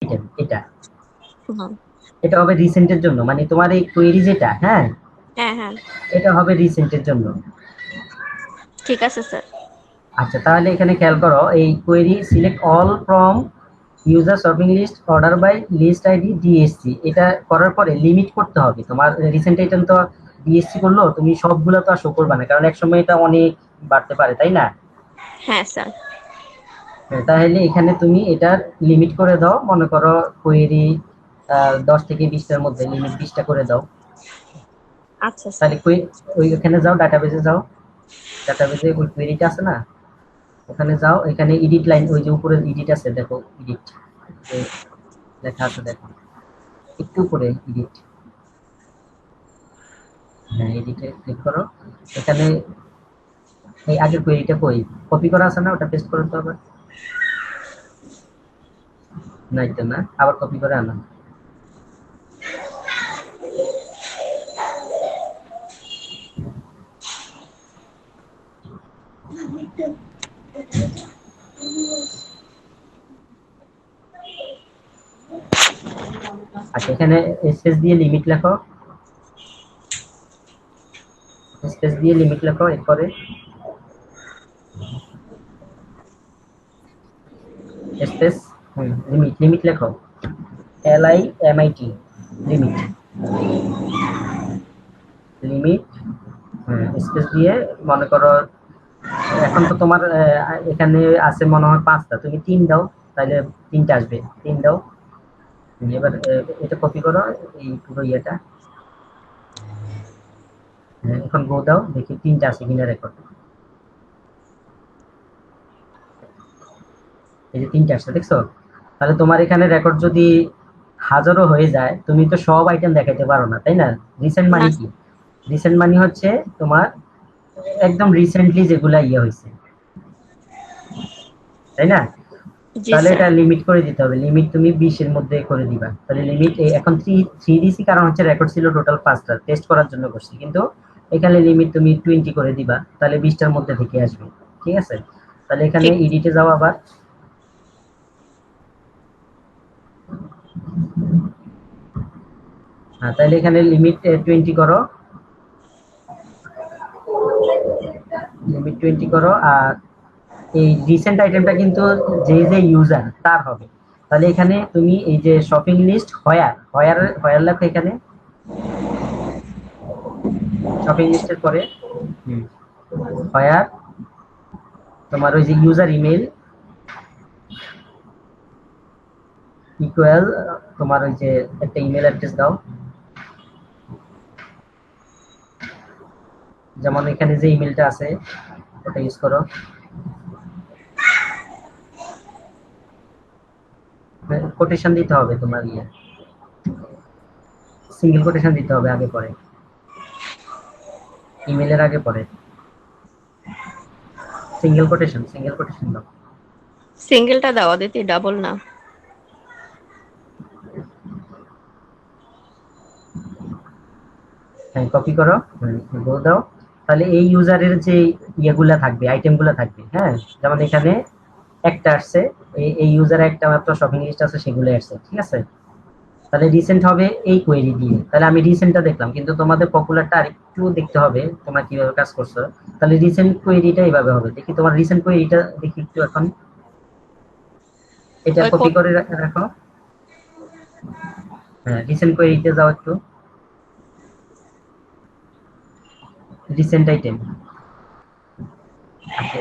Item এটা হুম। এটা হবে রিসেন্টের জন্য, মানে তোমার এই কোয়েরি যেটা, হ্যাঁ হ্যাঁ হ্যাঁ, এটা হবে রিসেন্টের জন্য। ঠিক আছে স্যার। আচ্ছা তাহলে এখানে খেয়াল করো, এই query select all from user shopping list order by list ID DSC, এটা করার পরে লিমিট করতে হবে। তোমার রিসেন্ট আইটেম তো ডিএসসি করলো, তুমি সবগুলো তো আর শো করবে না, কারণ একসময় এটা অনেক বাড়তে পারে, তাই না? হ্যাঁ স্যার। হ্যাঁ, তাহলে এখানে তুমি এটার লিমিট করে দাও, মনে করো কোয়েরি 10 থেকে 20টার মধ্যে লিমিট 20টা করে দাও। আচ্ছা স্যার। তাহলে ওইখানে যাও, ডাটাবেজে যাও, ডাটাবেজে ওই কোয়েরিটা আছে না, ওখানে যাও, এখানে এডিট লাইন, ওই যে উপরে এডিট আছে দেখো, এডিট লেখা আছে দেখো, একটু উপরে এডিট, হ্যাঁ এডিটে ক্লিক করো। এখানে এই আগের কোয়েরিটা কই, কপি করা আছে না, ওটা পেস্ট করতে হবে, না এটা না, আবার কপি করে আনো। আচ্ছা এখানে স্পেস দিয়ে লিমিট লেখো, স্পেস দিয়ে লিমিট লেখো, এরপরে স্পেস লিমিট, লিমিট লেখো, LIMIT, লিমিট, লিমিট, স্পেস দিয়ে মনে করো, এখন তো তোমার এখানে আছে মনে হয় 5টা, তুমি 3 দাও, তাহলে 3টা আসবে, 3 দাও। এবার এটা কপি করো, এই পুরো ইয়েটা, এখন গো দাও, দেখি 3টা আছে কিনা রেকর্ড। এই যে 3টা আসছে, দেখছো? তাহলে তোমার এখানে রেকর্ড যদি হাজারও হয়ে যায়, তুমি তো সব আইটেম দেখাইতে পারো না, তাই না? রিসেন্ট না। মানে কি, রিসেন্ট মানে হচ্ছে তোমার একদম রিসেন্টলি যেগুলা ইয়ে হয়েছে, তাই না? জি তাহলে স্যার। এটা লিমিট করে দিতে হবে, লিমিট তুমি 20-এর মধ্যে করে দিবা। তাহলে লিমিট এখন 3 দিছি, কারণ হচ্ছে রেকর্ড ছিল টোটাল 5টা, টেস্ট করার জন্য করছি, কিন্তু এখানে লিমিট তুমি 20 করে দিবা, তাহলে 20টার মধ্যে থেকে আসবে। ঠিক আছে, তাহলে এখানে ঠিক। এডিটে যাও আবার, হ্যাঁ তাহলে এখানে লিমিট 20 করো, লিমিট 20 করো। আর এই রিসেন্ট আইটেমটা কিন্তু যে যে ইউজার তার হবে। তাহলে এখানে তুমি এই যে শপিং লিস্ট হয়ার, হয়ার লেখো এখানে, শপিং লিস্টের পরে হয়ার তোমার ওই যে ইউজার ইমেল ইকুয়াল, তোমার ওই যে একটা ইমেল অ্যাড্রেস দাও, যেমন এখানে যে ইমেলটা আছে ওটা ইউজ করো। কোটেশন দিতে হবে তোমার, ইয়ে সিঙ্গেল কোটেশন দিতে হবে আগে পরে, ইমেলের আগে পরে সিঙ্গেল কোটেশন, সিঙ্গেল কোটেশন দাও। সিঙ্গেলটা দাও দিতে, ডাবল না। হ্যাঁ কপি করো, গো দাও। তাহলে এই ইউজারের যে ইয়েগুলা থাকবে, আইটেমগুলা থাকবে, হ্যাঁ যেমন এখানে একটা আসছে, এই ইউজারে একটা মাত্র শপিং লিস্ট আছে, সেগুলো আসছে, ঠিক আছে? তাহলে রিসেন্ট হবে এই কোয়েরি দিয়ে, তাহলে আমি রিসেন্টটা দেখলাম, কিন্তু তোমাদের পপুলারটা আরেকটু দেখতে হবে তোমরা কিভাবে কাজ করছো। তাহলে রিসেন্ট কোয়েরিটা এইভাবে হবে, দেখি তোমার রিসেন্ট কোয়েরিটা দেখি একটু এখন, এটা ওই কপি করে রাখো, হ্যাঁ রিসেন্ট কোয়েরিতে যাও একটু, রিসেন্ট আইটেম, আচ্ছা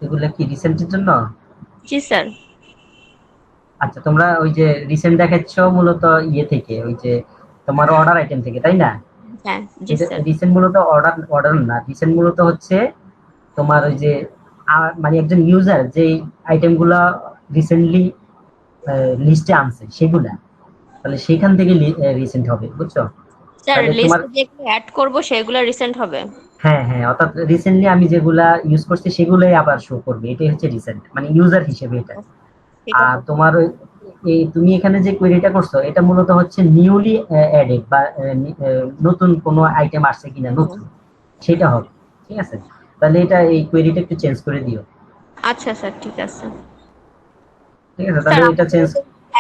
এগুলা কি রিসেন্টের জন্য? জি স্যার। আচ্ছা তোমরা ওই যে রিসেন্ট দেখাচ্ছ মূলত ইয়ে থেকে, ওই যে তোমার অর্ডার আইটেম থেকে, তাই না? হ্যাঁ জি কিন্তু স্যার। রিসেন্ট মূলত অর্ডার অর্ডার না, রিসেন্ট মূলত হচ্ছে তোমার ওই যে মানে একজন ইউজার যে আইটেম গুলা রিসেন্টলি লিস্টে আনছে সেগুলা, তাহলে সেখান থেকে রিসেন্ট হবে, বুঝছো? স্যার তাহলে তোমার, লিস্টে যেগুলো অ্যাড করব সেগুলো রিসেন্ট হবে। হ্যাঁ হ্যাঁ, অর্থাৎ রিসেন্টলি আমি যেগুলা ইউজ করছি সেগুলোই আবার শো করবে, এটাই হচ্ছে রিসেন্ট, মানে ইউজার হিসেবে এটা। ঠিক আর আছে। তোমার এই তুমি এখানে যে কোয়েরিটা করছো এটা মূলত হচ্ছে নিউলি অ্যাডেড বা নতুন কোনো আইটেম আসছে কিনা, হুম। নতুন, সেটা হবে। ঠিক আছে, তাহলে এটা এই কোয়েরিটা একটু চেঞ্জ করে দিও। আচ্ছা স্যার, ঠিক আছে। ঠিক আছে, স্যার তাহলে এটা চেঞ্জ।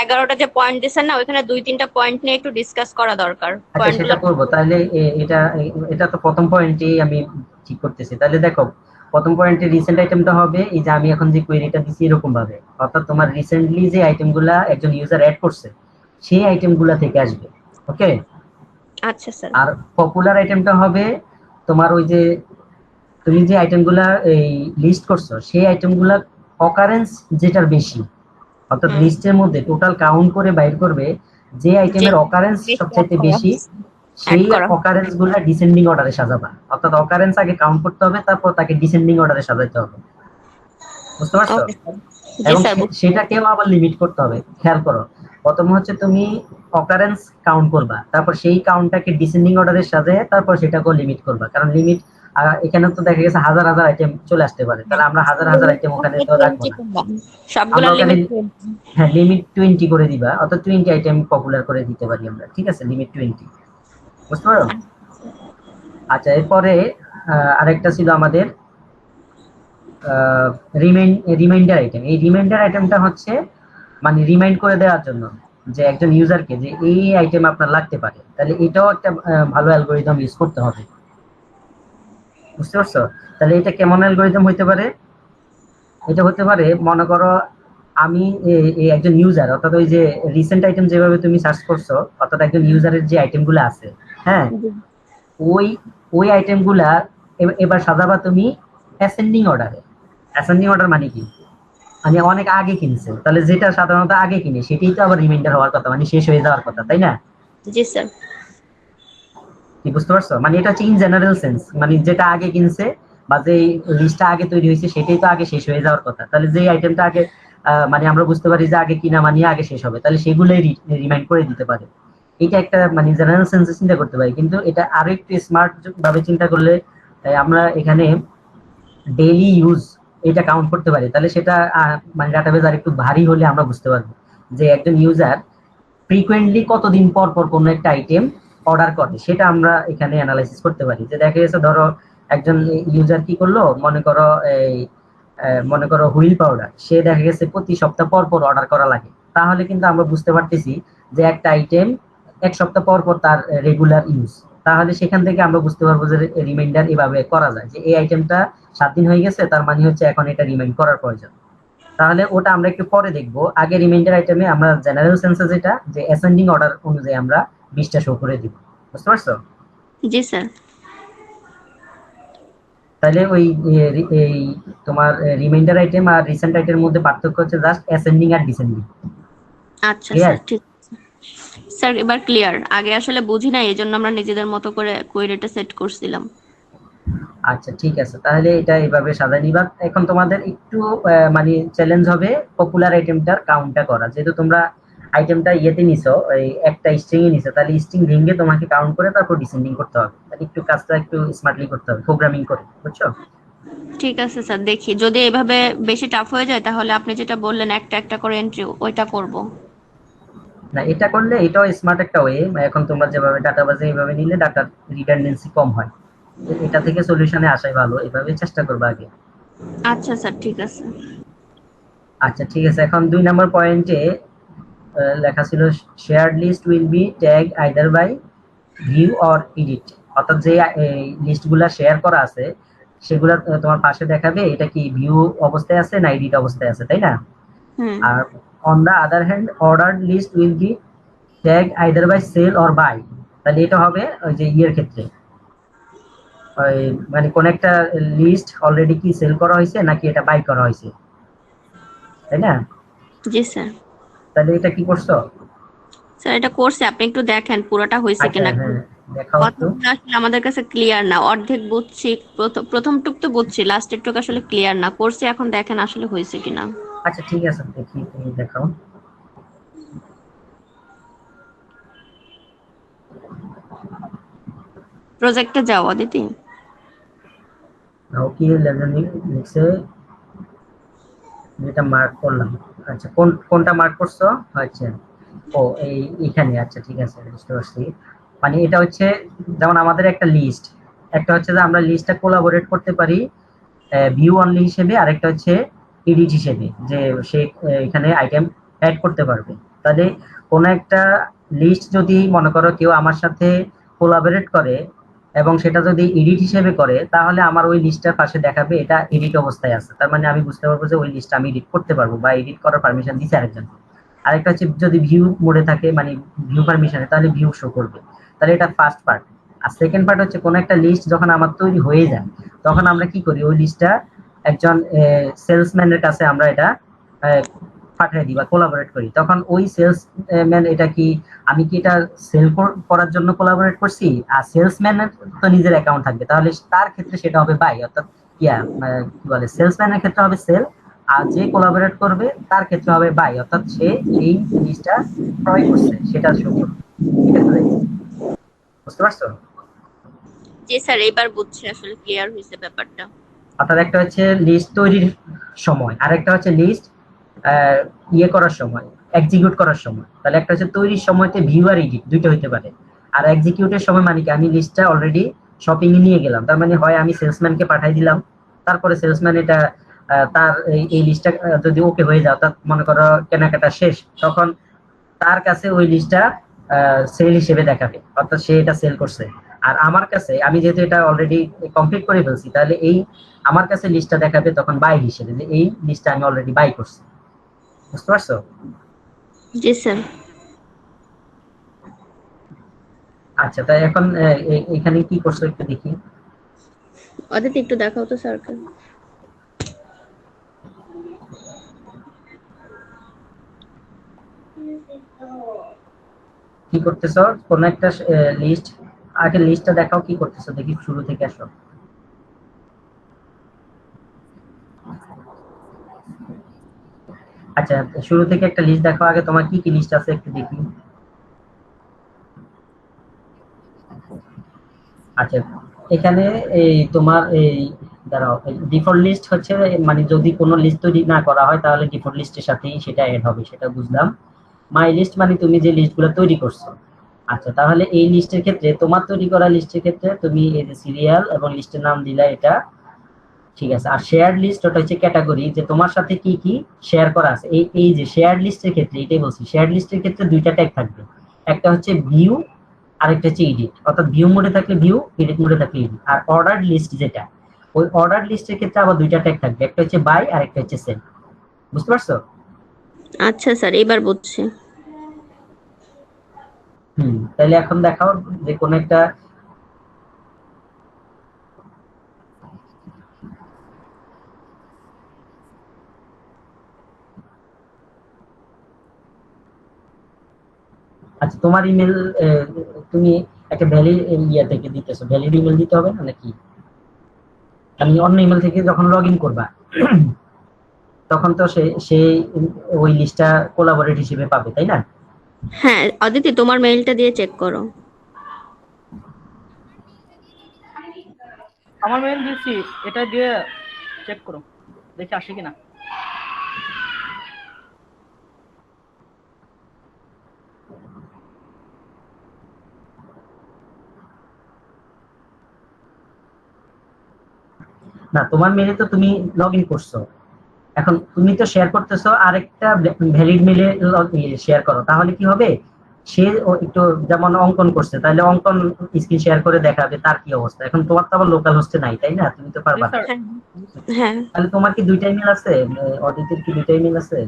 11টা যে পয়েন্ট দিচ্ছেন না, ওইখানে 2-3টা পয়েন্ট নিয়ে একটু ডিসকাস করা দরকার আচ্ছা পয়েন্টগুলো। সেটা করবো তাহলে। এটা এটা তো প্রথম পয়েন্টেই আমি ঠিক করতেছি। তাহলে দেখো, প্রথম পয়েন্টে রিসেন্ট আইটেমটা হবে এই যে আমি এখন যে কোয়েরিটা দিচ্ছি এরকম ভাবে, অর্থাৎ তোমার রিসেন্টলি যে আইটেমগুলা একজন ইউজার অ্যাড করছে সেই আইটেমগুলা থেকে আসবে। ওকে। আচ্ছা স্যার। আর পপুলার আইটেমটা হবে তোমার ওই যে তুমি যে আইটেমগুলা এই লিস্ট করছো সেই আইটেমগুলা অকারেন্স যেটার বেশি, অর্থাৎ হুম। লিস্টের মধ্যে টোটাল কাউন্ট করে বাইর করবে যে যে আইটেমের অকারেন্স বেশি অ্যাড সবচাইতে করা বেশি, হয়েছে, অ্যাড সেই করা। অকারেন্স গুলা ডিসেন্ডিং অর্ডারে সাজাবা। অর্থাৎ অকারেন্স আগে কাউন্ট করতে হবে, তারপর তাকে ডিসেন্ডিং অর্ডারে সাজাতে হবে। বুঝতে পারছো? Okay sir. জি এবং স্যার। সেটাকেও আবার লিমিট করতে হবে। খেয়াল করো, প্রথম হচ্ছে তুমি অকারেন্স কাউন্ট করবা, তারপর সেই কাউন্টটাকে ডিসেন্ডিং অর্ডারে সাজিয়ে তারপর সেটাকেও লিমিট করবা। কারণ লিমিট এখানে তো দেখা গেছে হাজার হাজার আইটেম চলে আসতে পারে, তাহলে আমরা হাজার হাজার আইটেম ওখানে তো রাখবো না। সবগুলা আমরা ওখানে লিমিট। হ্যাঁ লিমিট 20 করে দিবা, অর্থাৎ 20 আইটেম পপুলার করে দিতে পারি আমরা। ঠিক আছে, লিমিট 20। বুঝতে পারো? আচ্ছা, এরপরে আরেকটা ছিল আমাদের রিমাইন্ডার আইটেম। এই রিমাইন্ডার আইটেমটা হচ্ছে মানে রিমাইন্ড করে দেওয়ার জন্য যে একজন ইউজারকে যে এই আইটেম আপনার লাগতে পারে, তাহলে এটাও একটা ভালো অ্যালগোরিদম ইউজ করতে হবে। বুঝতে পারছো? তাহলে এটা কেমন অ্যালগোরিদম হইতে পারে? এটা হতে পারে, মনে করো আমি এই একজন ইউজার, অর্থাৎ ওই যে রিসেন্ট আইটেম যেভাবে তুমি সার্চ করছো, অর্থাৎ একজন ইউজারের যে আইটেমগুলো আছে, হ্যাঁ, ওই ওই আইটেমগুলা এবার সাজাবা তুমি অ্যাসেন্ডিং অর্ডারে। অ্যাসেন্ডিং অর্ডার মানে কি? মানে অনেক আগে কিনছে, তাহলে যেটা সাধারণত আগে কিনে সেটাই তো আবার রিমাইন্ডার হওয়ার কথা, মানে শেষ হয়ে যাওয়ার কথা, তাই না? জি স্যার। কি বুঝতে পারছো? মানে এটা হচ্ছে ইন জেনারেল সেন্স, মানে যেটা আগে কিনছে বা যে লিস্টটা আগে তৈরি হয়েছে সেটাই তো আগে শেষ হয়ে যাওয়ার কথা। তাহলে যে আইটেমটা আগে মানে আমরা বুঝতে পারি যে আগে কিনা মানে আগে শেষ হবে, তাহলে সেগুলোই রিমাইন্ড করে দিতে পারে। এটা একটা মানে জেনারেল সেন্সে চিন্তা করতে পারি, কিন্তু এটা আরো একটু স্মার্ট ভাবে চিন্তা করলে আমরা এখানে ডেইলি ইউজ এটা কাউন্ট করতে পারি। তাহলে সেটা মানে ডাটাবেজ আর একটু ভারী হলে আমরা বুঝতে পারবো যে একজন ইউজার ফ্রিকোয়েন্টলি কতদিন পর পর কোনো একটা আইটেম অর্ডার করে, সেটা আমরা এখানে অ্যানালাইসিস করতে পারি। যে দেখা গেছে ধরো একজন ইউজার কি করলো, মনে করো এই মনে করো হুইল পাউডার, সে দেখা গেছে প্রতি সপ্তাহ পর পর অর্ডার করা লাগে, তাহলে কিন্তু আমরা বুঝতে পারতেছি যে একটা আইটেম এক সপ্তাহ পর পর তার রেগুলার ইউজ। তাহলে সেখান থেকে আমরা বুঝতে পারবো যে রিমাইন্ডার এভাবে করা যায় যে এই আইটেমটা 7 দিন হয়ে গেছে, তার মানে হচ্ছে এখন এটা রিমাইন্ড করার প্রয়োজন। তাহলে ওটা আমরা একটু পরে দেখবো। আগে রিমাইন্ডার আইটেমে আমরা জেনারেল সেন্সে যেটা যে অ্যাসেন্ডিং অর্ডার অনুযায়ী আমরা 20টা শো করে দিব। বুঝতে পারছো? জি স্যার। তাহলে ওই এই তোমার রিমাইন্ডার আইটেম আর রিসেন্ট আইটেমের মধ্যে পার্থক্য হচ্ছে জাস্ট অ্যাসেন্ডিং আর ডিসেন্ডিং। আচ্ছা ক্লিয়ার? স্যার, ঠিক আছে। স্যার এবার ক্লিয়ার। আগে আসলে বুঝি না, এই জন্য আমরা নিজেদের মতো করে কোয়েরিটা সেট করছিলাম। আচ্ছা ঠিক আছে, তাহলে এটা এইভাবে সাজায় নিবা। এখন তোমাদের একটু মানে চ্যালেঞ্জ হবে পপুলার আইটেমটার কাউন্টটা করা, যেহেতু তোমরা আইটেমটা ইয়েতে নিছো, এই একটা স্ট্রিং এ নিছো, তাহলে স্ট্রিং ভেঙে তোমাকে কাউন্ট করে তারপর ডিসেন্ডিং করতে হবে। তাহলে একটু কাজটা একটু স্মার্টলি করতে হবে, প্রোগ্রামিং করে। বুঝছো? ঠিক আছে স্যার, দেখি যদি এভাবে বেশি টাফ হয়ে যায় তাহলে আপনি যেটা বললেন একটা একটা করে এন্ট্রি, ওইটা করব। না, এটা করলে এটাও স্মার্ট একটা ওয়ে। এখন তোমরা যেভাবে ডাটা বাজে এইভাবে নিলে ডাটার রিডান্ডেন্সি কম হয়। এটা থেকে সলিউশনে আসাই ভালো, এভাবে চেষ্টা করবা আগে। আচ্ছা স্যার, ঠিক আছে। আচ্ছা ঠিক আছে, এখন 2 নম্বর পয়েন্টে লেখা ছিল shared list will be tag either by view or edit. অর্থাৎ যে লিস্টগুলা শেয়ার করা আছে সেগুলা তোমার পাশে দেখাবে এটা কি ভিউ অবস্থায় আছে না এডিট অবস্থায় আছে, তাই না? হুম। আর on the other hand ordered list will be tag either by sell or buy. তাহলে এটা হবে ওই যে ইয়ের ক্ষেত্রে, ওই মানে কোন একটা লিস্ট অলরেডি কি সেল করা হয়েছে নাকি এটা বাই করা হয়েছে, তাই না? জি স্যার। তাহলে এটা কি করছো? স্যার এটা করছে, আপনি একটু দেখেন পুরোটা হয়েছে আচ্ছা কিনা। হ্যাঁ, দেখাও একটু। কথাগুলো আসলে আমাদের কাছে ক্লিয়ার না, অর্ধেক বুঝছি, প্রথম টুক তো বুঝছি, লাস্টের টুক আসলে ক্লিয়ার না করছি, এখন দেখেন আসলে হয়েছে কিনা। আচ্ছা ঠিক আছে, দেখি তুমি দেখাও। প্রজেক্টে যাও অদিতি। নাও কি লেজেন্ড লিখছে, যেটা মার্ক করলাম। আচ্ছা কোনটা মার্ক করছো? আচ্ছা, ও এইখানে। আচ্ছা ঠিক আছে, বুঝতে পারছি। মানে এটা হচ্ছে যেমন আমাদের একটা লিস্ট, একটা হচ্ছে যে আমরা লিস্টটা কোলাবোরেট করতে পারি ভিউ অনলি হিসেবে, আরেকটা হচ্ছে এডিট হিসেবে, যে সে এখানে আইটেম অ্যাড করতে পারবে। তাহলে কোনো একটা লিস্ট যদি মনে করো কেউ আমার সাথে কোলাবোরেট করে এবং সেটা যদি এডিট হিসেবে করে, তাহলে আমার ওই লিস্টটার পাশে দেখাবে এটা এডিট অবস্থায় আছে। তার মানে আমি বুঝতে পারবো যে ওই লিস্টটা আমি এডিট করতে পারবো বা এডিট করার পারমিশন দিছে আরেকজন। আরেকটা হচ্ছে যদি ভিউ মোডে থাকে, মানে ভিউ পারমিশনে, তাহলে ভিউ শো করবে। তাহলে এটা ফার্স্ট পার্ট। আর সেকেন্ড পার্ট হচ্ছে কোন একটা লিস্ট যখন আমার তৈরি হয়ে যায়, তখন আমরা কি করি, ওই লিস্টটা একজন সেলসম্যানের কাছে আমরা এটা পাঠিয়ে দিই বা কোলাবোরেট করি। তখন ওই সেলসম্যান এটা কি, আমি কি এটা সেল করার জন্য কোলাবোরেট করছি, আর সেলসম্যানের তো নিজের অ্যাকাউন্ট থাকবে, তাহলে তার ক্ষেত্রে সেটা হবে বাই, অর্থাৎ কি বলে, সেলসম্যানের ক্ষেত্রে হবে সেল, আর যে কোলাবোরেট করবে তার ক্ষেত্রে হবে বাই, অর্থাৎ সে এই জিনিসটা ক্রয় করছে সেটা শো করবে। ঠিক আছে ভাই, বুঝতে পারছো? জি স্যার, এবার বুঝছি, আসলে ক্লিয়ার হয়েছে ব্যাপারটা। অর্থাৎ একটা হচ্ছে লিস্ট তৈরির সময়, আর একটা হচ্ছে লিস্ট ইয়ে করার সময়, এক্সিকিউট করার সময়। তাহলে একটা হচ্ছে তৈরির সময়তে ভিউ আর এডিট দুইটা হইতে পারে, আর এক্সিকিউটের সময় মানে কি, আমি লিস্টটা অলরেডি শপিং এ নিয়ে গেলাম, তার মানে হয় আমি সেলসম্যানকে পাঠাই দিলাম, তারপরে সেলসম্যান এটা তার এই লিস্টটা যদি ওকে হয়ে যায়, অর্থাৎ মনে করো কেনাকাটা শেষ, তখন তার কাছে ওই লিস্টটা সেল হিসেবে দেখাবে, অর্থাৎ সে এটা সেল করছে। আর আমার কাছে, আমি যেহেতু এটা অলরেডি কমপ্লিট করে ফেলছি, তাহলে এই আমার কাছে লিস্টটা দেখাবে তখন বাই হিসেবে, যে এই লিস্টটা আমি অলরেডি বাই করছি। বুঝতে পারছো? জি স্যার। আচ্ছা, তাই এখন এখানে কি করছো একটু দেখি। অদিতি একটু দেখাও তো স্যারকে। কি করতেছো, কোন একটা লিস্ট, আগে লিস্টটা দেখাও কি করতেছো দেখি, শুরু থেকে আসো। আচ্ছা, শুরু থেকে একটা লিস্ট দেখাও আগে, তোমার কি কি লিস্ট আছে একটু দেখি। আচ্ছা, এখানে এই তোমার এই, দাঁড়াও, ডিফল্ট লিস্ট হচ্ছে, মানে যদি কোনো লিস্ট তৈরি না করা হয় তাহলে ডিফল্ট লিস্টের সাথেই সেটা এড হবে, সেটা বুঝলাম। মাই লিস্ট মানে তুমি যে লিস্টগুলো তৈরি করছো। আচ্ছা, তাহলে এই লিস্টের ক্ষেত্রে, তোমার তৈরি করা লিস্টের ক্ষেত্রে তুমি এই যে সিরিয়াল এবং লিস্টের নাম দিলা, এটা ঠিক আছে। আর শেয়ার লিস্ট ওটা হচ্ছে ক্যাটাগরি, যে তোমার সাথে কি কি শেয়ার করা আছে। এই এই যে শেয়ার লিস্টের ক্ষেত্রে এটাই বলছি, শেয়ার লিস্টের ক্ষেত্রে দুইটা ট্যাগ থাকবে, একটা হচ্ছে ভিউ, আরেকটা হচ্ছে এডিট। অর্থাৎ ভিউ মোডে থাকলে ভিউ, এডিট মোডে থাকলে এডিট। আর অর্ডার লিস্ট যেটা, ওই অর্ডার লিস্টের ক্ষেত্রে আবার দুইটা ট্যাগ থাকবে, একটা হচ্ছে বাই আর একটা হচ্ছে সেল। বুঝতে পারছো? আচ্ছা স্যার, এবার বুঝছি। তাহলে এখন দেখাও যে কোন একটা, আচ্ছা তোমার ইমেল, তুমি একটা ভ্যালিড ইয়া থেকে দিতেছো, ভ্যালিড ইমেল দিতে হবে না নাকি? আমি অন্য ইমেল থেকে যখন লগ ইন করবা, তখন তো সে ওই লিস্টটা কোলাবোরেট হিসেবে পাবে, তাই না? হ্যাঁ অদিতি, তোমার মেইলটা দিয়ে চেক করো। আমার মেইল দিচ্ছি, এটা দিয়ে চেক করো, দেখি আসে কিনা। না, তোমার মেলে তো তুমি লগ ইন করছো, এখন তুমি তো শেয়ার করতেছো আরেকটা ভ্যালিড মেলে শেয়ার করো, তাহলে কি হবে, সে একটু যেমন অঙ্কন করছে, তাহলে অঙ্কন স্ক্রিন শেয়ার করে দেখাবে তার কি অবস্থা। এখন তোমার তো আবার লোকাল হোস্টে নাই, তাই না? তুমি তো জি পারবা না। স্যার। হ্যাঁ হ্যাঁ। তাহলে তোমার কি দুইটা ইমেল আছে? অদিতির কি দুইটা ইমেল আছে?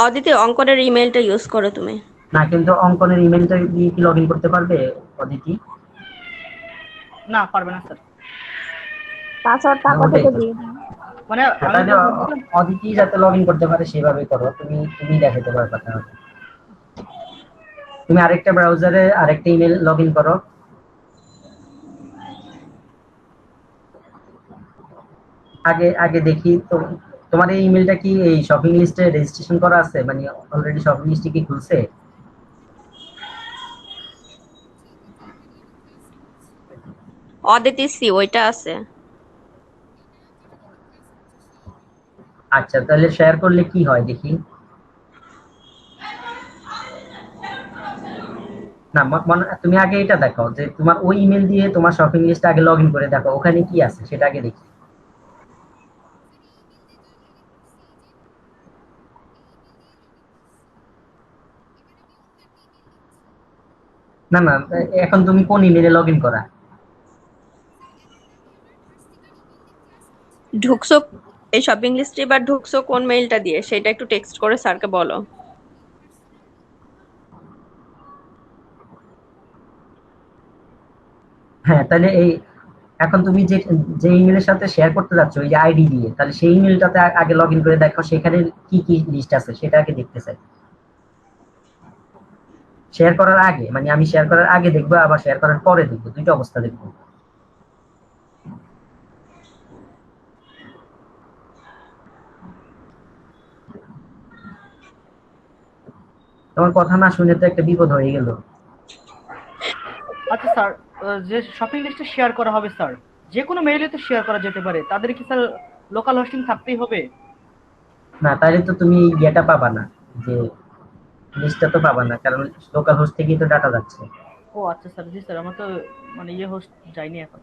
অদিতি, অঙ্কনের ইমেলটা ইউজ করো তুমি। না, কিন্তু অঙ্কনের ইমেলটা দিয়ে কি লগ ইন করতে পারবে অদিতি? না, পারবে না স্যার। পাসওয়ার্ডটা হ্যাঁ, ওটাই আপাতত তো। দিয়ে দাও। মানে হ্যাঁ, আমি তাহলে বলতেছিলাম, অদিতি যাতে লগ ইন করতে পারে সেভাবে করো, তুমি তুমি দেখাতে পারবে তাহলে। তুমি আরেকটা ব্রাউজারে আরেকটা ইমেল লগ ইন করো। আগে আগে দেখি তো, তোমার এই ইমেলটা কি এই শপিং লিস্টে রেজিস্ট্রেশন করা আছে, মানে অলরেডি শপিং লিস্টে কি খুলছে? অদিতি সি, ওইটা আছে। আচ্ছা, তাহলে শেয়ার করলে কি হয় দেখি। না তুমি আগে এটা দেখো যে তোমার ওই ইমেল দিয়ে তোমার শপিং লিস্ট আগে লগ ইন করে দেখো ওখানে কি আছে সেটা আগে দেখি। না না, এখন তুমি কোন ইমেলে লগ ইন করা? ঢুকছো এই শপিং লিস্টে, এবার ঢুকছো কোন মেইলটা দিয়ে সেটা একটু টেক্সট করে স্যারকে বলো। হ্যাঁ, তাহলে এই এখন তুমি যে যে ইমেলের সাথে শেয়ার করতে যাচ্ছ ওই যে আইডি দিয়ে, তাহলে সেই ইমেলটাতে আগে লগ ইন করে দেখো সেখানে কি কি লিস্ট আছে সেটা আগে দেখতে চাই। শেয়ার করার আগে মানে আমি শেয়ার করার আগে দেখবো আবার শেয়ার করার পরে দেখবো, দুইটা অবস্থা দেখবো। তোমার কথা না শুনে তো একটা বিপদ হয়ে গেল। আচ্ছা স্যার, যে শপিং লিস্টে শেয়ার করা হবে স্যার, যে কোনো মেইলে তো শেয়ার করা যেতে পারে, তাদের কি স্যার লোকাল হোস্টিং থাকতেই হবে? না, তাহলে তো তুমি ইয়েটা পাবা না, যে লিস্টটা তো পাবা না, কারণ লোকাল হোস্ট থেকেই তো ডাটা যাচ্ছে। ও আচ্ছা স্যার, জি স্যার, আমার তো মানে ইয়ে হোস্ট যায়নি এখন।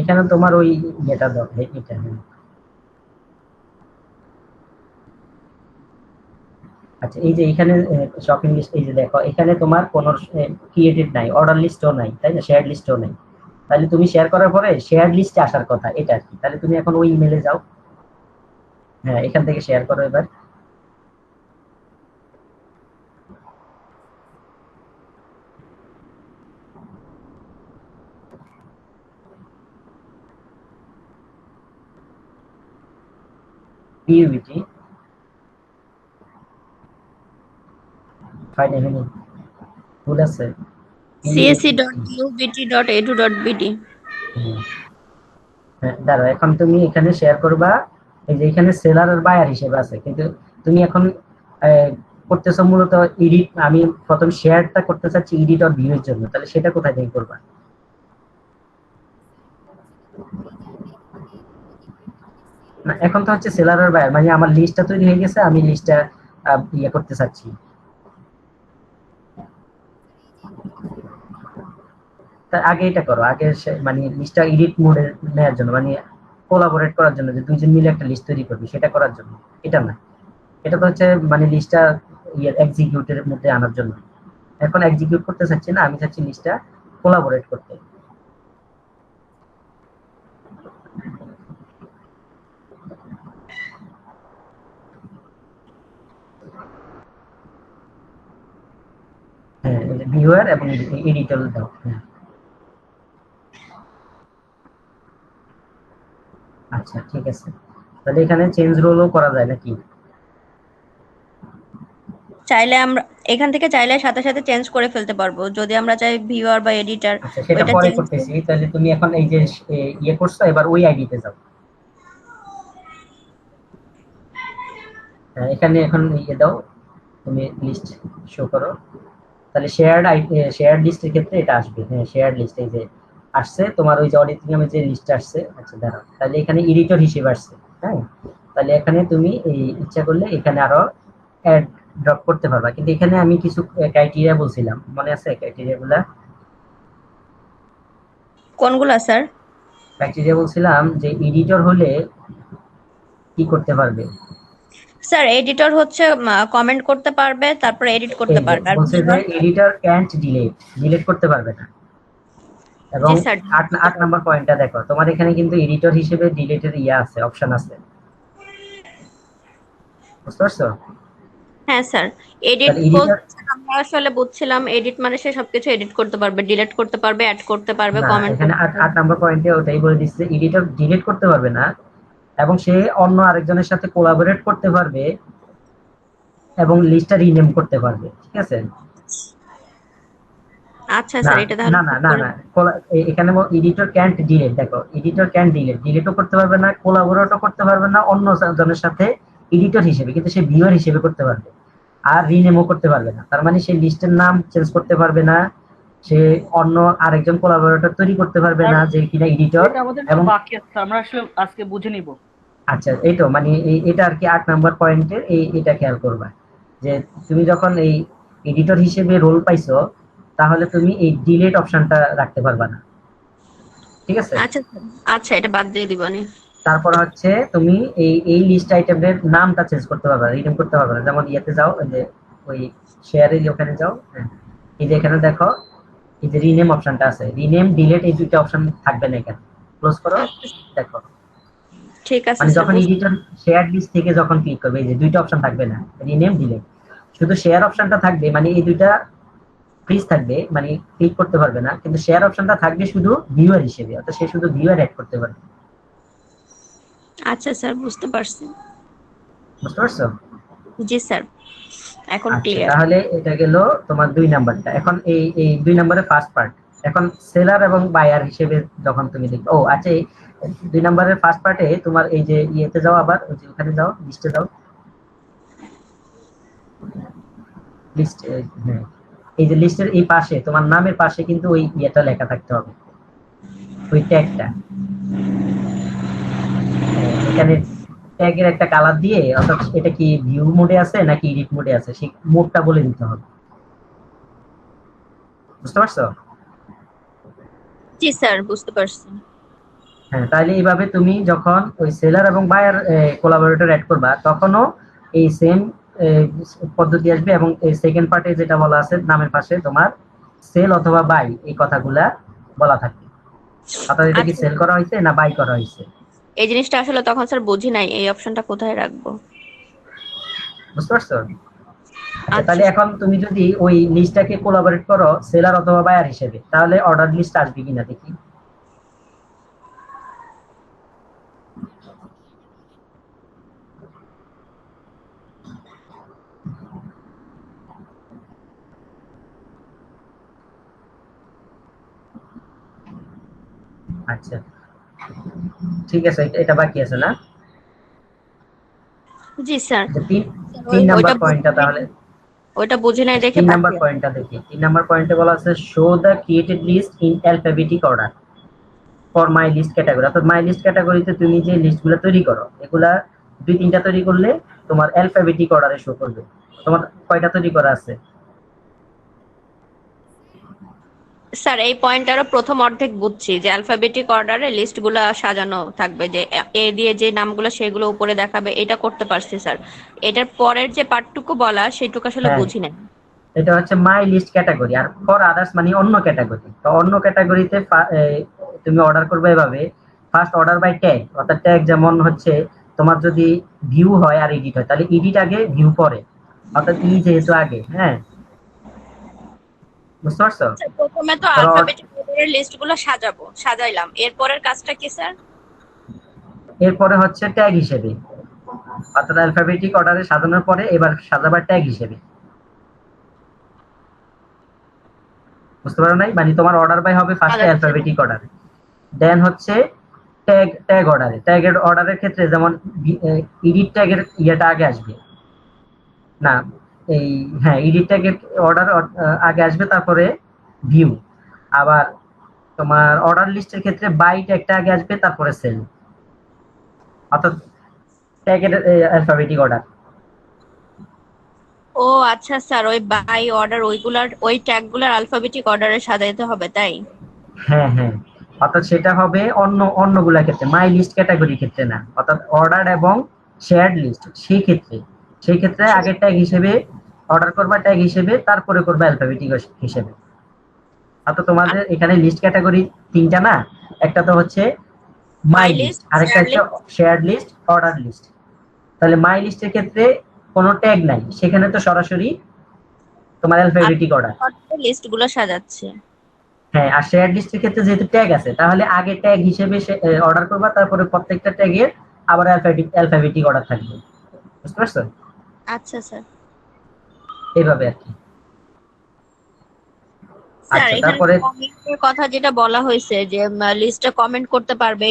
এখানে তোমার ওই ইয়েটা দাও, এটা হ্যাঁ। আচ্ছা, এই যে এখানে শপিং লিস্ট, এই যে দেখো এখানে তোমার কোনো ক্রিয়েটেড নাই, অর্ডার লিস্টও নাই, তাই না? শেয়ার লিস্টও নাই। তাহলে তুমি শেয়ার করার পরে শেয়ার লিস্টে আসার কথা এটা আর কি। তাহলে তুমি এখন ওই ইমেলে যাও, হ্যাঁ এখান থেকে শেয়ার করো এবার। পিইউবিটি ফাইন, এখানে ভুল আছে। csc.ubt.edu.bd। হুম, হ্যাঁ দাঁড়াও, এখন তুমি এখানে শেয়ার করবা। এই যে এখানে সেলার আর বায়ার হিসেবে আছে, কিন্তু তুমি এখন আহ, করতেছো মূলত এডিট। আমি প্রথম শেয়ারটা করতে চাচ্ছি এডিট আর ভিউ এর জন্য, তাহলে সেটা কোথায় থেকে করবা? না, এখন তো হচ্ছে সেলার আর বায়ার, মানে আমার লিস্টটা তৈরি হয়ে গেছে, আমি লিস্টটা ইয়ে করতে চাচ্ছি। তার আগে এটা করো, আগে মানে লিস্টটা এডিট মোডে নেওয়ার জন্য, মানে কোলাবোরেট করার জন্য, যে দুইজন মিলে একটা লিস্ট তৈরি করবি সেটা করার জন্য। এটা না, এটা তো হচ্ছে মানে লিস্টটা ইয়ে এক্সিকিউটের মধ্যে আনার জন্য। এখন এক্সিকিউট করতে চাচ্ছি না, আমি চাচ্ছি লিস্টটা কোলাবোরেট করতে। হ্যাঁ, ভিউয়ার এবং এডিটর দাও, হ্যাঁ। আচ্ছা ঠিক আছে, তাহলে এখানে চেঞ্জ রোলও করা যায় নাকি? চাইলে আমরা এখান থেকে চাইলে সাথে সাথে চেঞ্জ করে ফেলতে পারবো, যদি আমরা চাই ভিউয়ার বা এডিটর আচ্ছা, সেটা ওইটা পরে চেঞ্জ। করতেছি। তাহলে তুমি এখন এই যে ইয়ে করছো, এবার ওই আইডিতে যাও। হ্যাঁ, এখানে এখন ইয়ে দাও, তুমি লিস্ট শো করো। তাহলে শেয়ার্ড লিস্টের ক্ষেত্রে এটা আসবে, হ্যাঁ শেয়ার্ড লিস্ট এই যে আসছে তোমার ওই যে অডিটিং এর যে লিস্ট আসছে। আচ্ছা দাঁড়াও, তাহলে এখানে এডিটর হিসেবে আসছে। হ্যাঁ, তাহলে এখানে তুমি এই ইচ্ছা করলে এখানে আরো অ্যাড ড্রপ করতে পারবা, কিন্তু এখানে আমি কিছু ক্রাইটেরিয়া বলছিলাম, মনে আছে ক্রাইটেরিয়া গুলা? কোনগুলা স্যার? ক্রাইটেরিয়া বলছিলাম যে এডিটর হলে কি করতে পারবে। স্যার এডিটর হচ্ছে কমেন্ট করতে পারবে, তারপরে এডিট করতে এই যে পারবে, আর বলছে যে ভিউয়ার। এডিটর ক্যান্ট ডিলিট করতে পারবে না। এবং জি স্যার, আট করতে আট পারবে। নাম্বার পয়েন্টটা দেখো, তোমার এখানে কিন্তু এডিটর হিসেবে ডিলিটের ইয়ে আছে, অপশন আছে, বুঝতে পারছো? হ্যাঁ স্যার, এডিট তাহলে এডিটর, বলতে আমরা আসলে বুঝছিলাম এডিট মানে সে সবকিছু এডিট করতে পারবে, ডিলিট করতে পারবে, অ্যাড করতে পারবে, না কমেন্ট এখানে করতে আট পারবে। আট নাম্বার পয়েন্টে ওটাই বলে দিচ্ছে, এডিটর ডিলিট করতে পারবে না এবং সে অন্য আরেকজনের সাথে কোলাবোরেট করতে পারবে এবং লিস্টটা রিনেম করতে পারবে, ঠিক আছে? আচ্ছা না স্যার, এটা তাহলে না না ঠিক না করে। না এখানে এডিটর ক্যান্ট ডিলিট, দেখো এডিটর ক্যান ডিলিট, ডিলিটও করতে পারবে না, কোলাবোরেটও করতে পারবে না অন্য জনের সাথে এডিটর হিসেবে, কিন্তু সে ভিউয়ার হিসেবে করতে পারবে। আর রিনেমও করতে পারবে না, তার মানে সে লিস্টের নাম চেঞ্জ করতে পারবে না, সে অন্য আরেকজন কোলাবোরেটর তৈরি করতে পারবে স্যার না যে কিনা এডিটর। এটা আমাদের একটু এবং বাকি আছে স্যার, আমরা আসলে আজকে বুঝে নিব। আচ্ছা এই তো মানে এটা আর কি 8 নাম্বার পয়েন্টের এটা খেয়াল করবা যে তুমি যখন এই এডিটর হিসেবে রোল পাইছো, তাহলে তুমি এই ডিলিট অপশনটা রাখতে পারবা না, ঠিক আছে? আচ্ছা স্যার, আচ্ছা এটা বাদ দিয়ে দিবানি। তারপর হচ্ছে তুমি এই লিস্ট আইটেমের নামটা চেঞ্জ করতে পারবে না, রিনেম করতে পারবে না। যেমন ইয়েতে যাও, ওই যে ওই শেয়ারের ওখানে যাও, হ্যাঁ, এই যে এখানে দেখো, এই যে রিনেম অপশনটা আছে, রিনেম ডিলিট এই দুইটা অপশন থাকবে না এখানে। ক্লোজ করো, আচ্ছা, দেখো, ঠিক আছে মানে স্যার, যখন এডিটর শেয়ার লিস্ট থেকে যখন ক্লিক করবে, এই যে দুইটা অপশন থাকবে না, রিনেম ডিলিট, শুধু শেয়ার অপশনটা থাকবে, মানে এই দুইটা ফ্রিজ থাকবে, মানে ক্লিক করতে পারবে না, কিন্তু শেয়ার অপশনটা থাকবে শুধু ভিউয়ার হিসেবে, অর্থাৎ সে শুধু ভিউয়ার অ্যাড করতে পারবে। আচ্ছা স্যার, বুঝতে পারছি। বুঝতে পারছো? জি স্যার, এখন আচ্ছা ক্লিয়ার। তাহলে এটা গেল তোমার 2 নাম্বারটা। এখন এই 2 নাম্বারের ফার্স্ট পার্ট, এখন সেলার এবং বায়ার হিসেবে যখন তুমি দেখবে, ও আচ্ছা, এই 2 নাম্বারের ফার্স্ট পার্টে তোমার এই যে ইয়েতে যাও, আবার ওই যে ওখানে যাও, লিস্টে যাও, লিস্ট, হ্যাঁ, এই যে লিস্টের এই পাশে তোমার নামের পাশে কিন্তু ওই ইয়েটা লেখা থাকতে হবে, ওই ট্যাগটা। এখানে ট্যাগের একটা কালার দিয়ে, অর্থাৎ এটা কি ভিউ মোডে আছে নাকি এডিট মোডে আছে সেই মোডটা বলে দিতে হবে। বুঝতে পারছো? জি স্যার, বুঝতে পারছি। হ্যাঁ, তাহলে এইভাবে তুমি যখন ওই সেলার এবং বায়ার কোলাবোরেটর অ্যাড করবা, তখনও এই সেম পদ্ধতি আসবে এবং এই সেকেন্ড পার্টে যেটা বলা আছে নামের পাশে তোমার সেল অথবা বাই এই কথাগুলা বলা থাকবে, অর্থাৎ এটা কি আচ্ছা, সেল করা হয়েছে না বাই করা হয়েছে। এই জিনিসটা আসলে তখন স্যার বুঝি নাই, এই অপশনটা কোথায় রাখবো। বুঝতে পারছো? আচ্ছা আচ্ছা তাহলে এখন তুমি যদি ওই লিস্টটাকে কোলাবোরেট করো সেলার অথবা বায়ার হিসেবে, তাহলে অর্ডার লিস্ট আসবে কিনা দেখি। আচ্ছা ঠিক আছে, এটা বাকি আছে না? জি স্যার, আচ্ছা, তিন তিন ওইটা নাম্বার বুঝি পয়েন্টটা নাই, তাহলে। ওইটা বুঝি নাই দেখে 3 নাম্বার বাকি আছে। পয়েন্টটা দেখি, 3 নাম্বার পয়েন্টে বলা আছে show the created list in alphabetic order for my list category, অর্থাৎ মাই লিস্ট ক্যাটাগরিতে তুমি যে লিস্টগুলো তৈরি করো, এগুলা 2-3টা তৈরি করলে তোমার অ্যালফাবেটিক অর্ডারে শো করবে। তোমার কয়টা তৈরি করা আছে? স্যার এই পয়েন্টারও প্রথম অর্ধেক বুঝছি যে অ্যালফাবেটিক অর্ডারে লিস্ট গুলা সাজানো থাকবে, যে এ দিয়ে যে নামগুলো সেগুলো উপরে দেখাবে, এটা করতে পারছি স্যার। এটার পরের যে পার্টটুকু বলা সেটুকু আসলে হ্যাঁ, বুঝি নাই। এটা হচ্ছে মাই লিস্ট ক্যাটাগরি, আর ফর আদার্স মানে অন্য ক্যাটাগরি। তো অন্য ক্যাটাগরিতে তুমি অর্ডার করবে এভাবে, ফার্স্ট অর্ডার বাই ট্যাগ, অর্থাৎ ট্যাগ যেমন হচ্ছে তোমার যদি ভিউ হয় আর এডিট হয়, তাহলে এডিট আগে ভিউ পরে, অর্থাৎ যেহেতু আগে, হ্যাঁ, বুঝতে পারছো? স্যার প্রথমে তো ধরো অ্যালফাবেটিক অর্ডারের লিস্ট গুলো সাজাইলাম, এরপরের কাজটা কি স্যার? এরপরে হচ্ছে ট্যাগ হিসেবে, অর্থাৎ অ্যালফাবেটিক অর্ডারে সাজানোর পরে এবার সাজাবার ট্যাগ হিসেবে। বুঝতে পারো নাই? মানে তোমার অর্ডার বাই হবে ফার্স্টে সাজাচ্ছি। অ্যালফাবেটিক অর্ডারে, দেন হচ্ছে ট্যাগ ট্যাগ অর্ডারে, ট্যাগের অর্ডারের ক্ষেত্রে যেমন এডিট ট্যাগের ইয়েটা আগে আসবে, না এই, হ্যাঁ, এডিট ট্যাগের অর্ডার আগে আসবে, তারপরে ভিউ। আবার তোমার অর্ডার লিস্টের ক্ষেত্রে বাই ট্যাগটা আগে আসবে, তারপরে সেল, অর্থাৎ ট্যাগের অ্যালফাবেটিক অর্ডার। ও আচ্ছা স্যার, ওই বাই অর্ডার ওইগুলার ওই ট্যাগ গুলার অ্যালফাবেটিক অর্ডারে সাজাইতে হবে, তাই? হ্যাঁ হ্যাঁ, অর্থাৎ সেটা হবে অন্যগুলোর ক্ষেত্রে, মাই লিস্ট ক্যাটাগরির ক্ষেত্রে না, অর্থাৎ অর্ডার এবং শেয়ার্ড লিস্ট সেই ক্ষেত্রে আগে ট্যাগ হিসেবে অর্ডার করবা, ট্যাগ হিসেবে, তারপরে করবা অ্যালফাবেটিক হিসেবে। অর্থাৎ তোমাদের এখানে লিস্ট ক্যাটাগরি 3টা না, একটা তো হচ্ছে মাই মাই লিস্ট, লিস্ট, আরেকটা শেয়ার হচ্ছে list. Shared list, order list. তাহলে মাই লিস্টের ক্ষেত্রে কোনো ট্যাগ নাই, সেখানে তো সরাসরি তোমার অ্যালফাবেটিক অর্ডার। লিস্ট গুলো সাজাচ্ছে। হ্যাঁ, আর শেয়ার লিস্টের ক্ষেত্রে যেহেতু ট্যাগ আছে, তাহলে আগে ট্যাগ হিসেবে অর্ডার করবা, তারপরে প্রত্যেকটা ট্যাগের আবার অ্যালফাবেটিক অর্ডার থাকবে। বুঝতে পারছো? আচ্ছা স্যার। এইভাবে আর কি। স্যার আচ্ছা, এখানে তারপরে কমেন্টের কথা যেটা বলা হয়েছে যে লিস্টে কমেন্ট করতে পারবে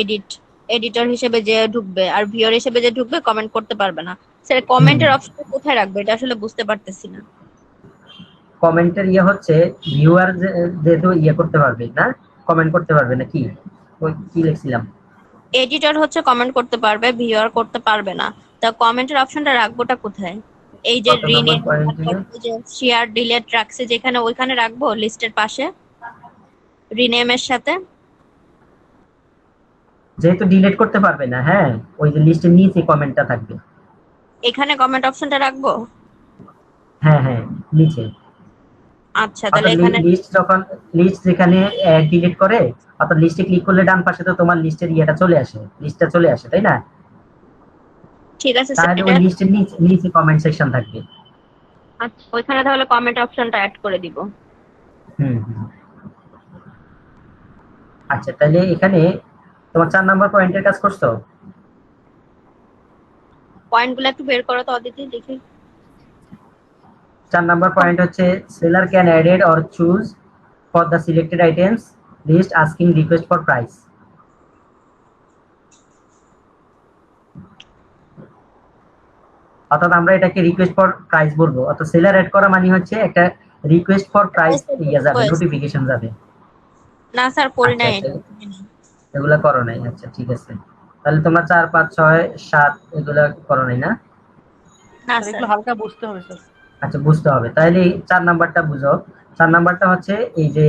এডিটর হিসেবে যে ঢুকবে, আর ভিউয়ার হিসেবে যে ঢুকবে কমেন্ট করতে পারবে না। স্যার কমেন্টের অপশনটা কোথায় রাখবে এটা আসলে বুঝতে পারতেছি না। কমেন্টের হচ্ছে ভিউয়ার যেহেতু করতে পারবে না, কমেন্ট করতে পারবে না, কি ওই কি লিখছিলাম? এডিটর হচ্ছে কমেন্ট করতে পারবে, ভিউয়ার করতে পারবে না। তা কমেন্টের অপশনটা রাখবোটা কোথায়? এই যে কত নম্বর রিনেম, পয়েন্ট? যে শেয়ার ডিলিট রাখছে যেখানে, ওইখানে রাখবো লিস্টের পাশে রিনেমের সাথে। যেহেতু ডিলিট করতে পারবে না, হ্যাঁ, ওই যে লিস্টের নিচে কমেন্টটা থাকবে। এখানে কমেন্ট অপশনটা রাখবো। হ্যাঁ হ্যাঁ, নিচে। আচ্ছা তাহলে অর্থাৎ এখানে লিস্ট যখন লিস্ট যেখানে ডিলিট করে, অর্থাৎ লিস্টে ক্লিক করলে ডান পাশে তো তোমার লিস্টের চলে আসে, লিস্টটা চলে আসে, তাই না? ঠিক আছে স্যার তাহলে এটা। ওই লিস্টের নিচে নিচে কমেন্ট সেকশন থাকবে। আচ্ছা ওইখানে তাহলে কমেন্ট অপশনটা অ্যাড করে দিব। হুম হুম। আচ্ছা, তাহলে এখানে তোমার 4 নাম্বার পয়েন্টের কাজ করছো? পয়েন্টগুলো একটু বের করো তো অদিতি দেখি। 4 নাম্বার পয়েন্ট হচ্ছে seller can added or choose for the selected items list asking request for price. অর্থাৎ আমরা এটাকে রিকোয়েস্ট ফর প্রাইস বলবো। অর্থাৎ সেলার অ্যাড করা মানে হচ্ছে একটা রিকোয়েস্ট ফর প্রাইস যাবে, নোটিফিকেশন যাবে। না স্যার পড়ি আচ্ছা নাই আচ্ছা, এটা। এগুলা করো নাই? আচ্ছা ঠিক আছে, তাহলে তোমরা 4, 5, 6, 7 এগুলা করো নাই না? না স্যার স্যার। এগুলো হালকা বুঝতে হবে স্যার। আচ্ছা, বুঝতে হবে। তাহলে এই 4 নাম্বারটা বুঝো। 4 নাম্বারটা হচ্ছে এই যে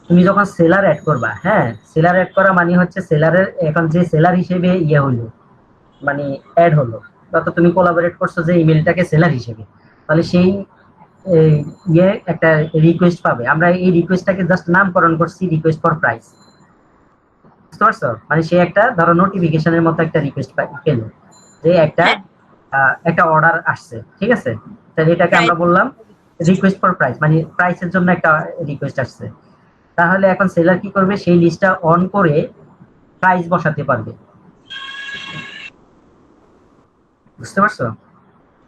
তুমি যখন সেলার অ্যাড করবা, হ্যাঁ, সেলার অ্যাড করা মানে হচ্ছে সেলারের এখন যে সেলার হিসেবে হলো, মানে অ্যাড হলো, অর্থাৎ তুমি কোলাবোরেট করছো যে ইমেলটাকে সেলার হিসেবে, তাহলে সেই এই, একটা রিকোয়েস্ট পাবে। আমরা এই রিকোয়েস্টটাকে জাস্ট নামকরণ করছি রিকোয়েস্ট ফর প্রাইস। বুঝতে পারছো? মানে সে একটা ধরো নোটিফিকেশনের মতো একটা রিকোয়েস্ট পেলো যে হ্যাঁ একটা অর্ডার আসছে, ঠিক আছে? তাহলে এটাকে আমরা প্রাইস। বললাম রিকোয়েস্ট ফর প্রাইস, মানে প্রাইসের জন্য একটা রিকোয়েস্ট আসছে। তাহলে এখন সেলার কি করবে, সেই লিস্টটা অন করে প্রাইস বসাতে পারবে। বুঝতে পারছো?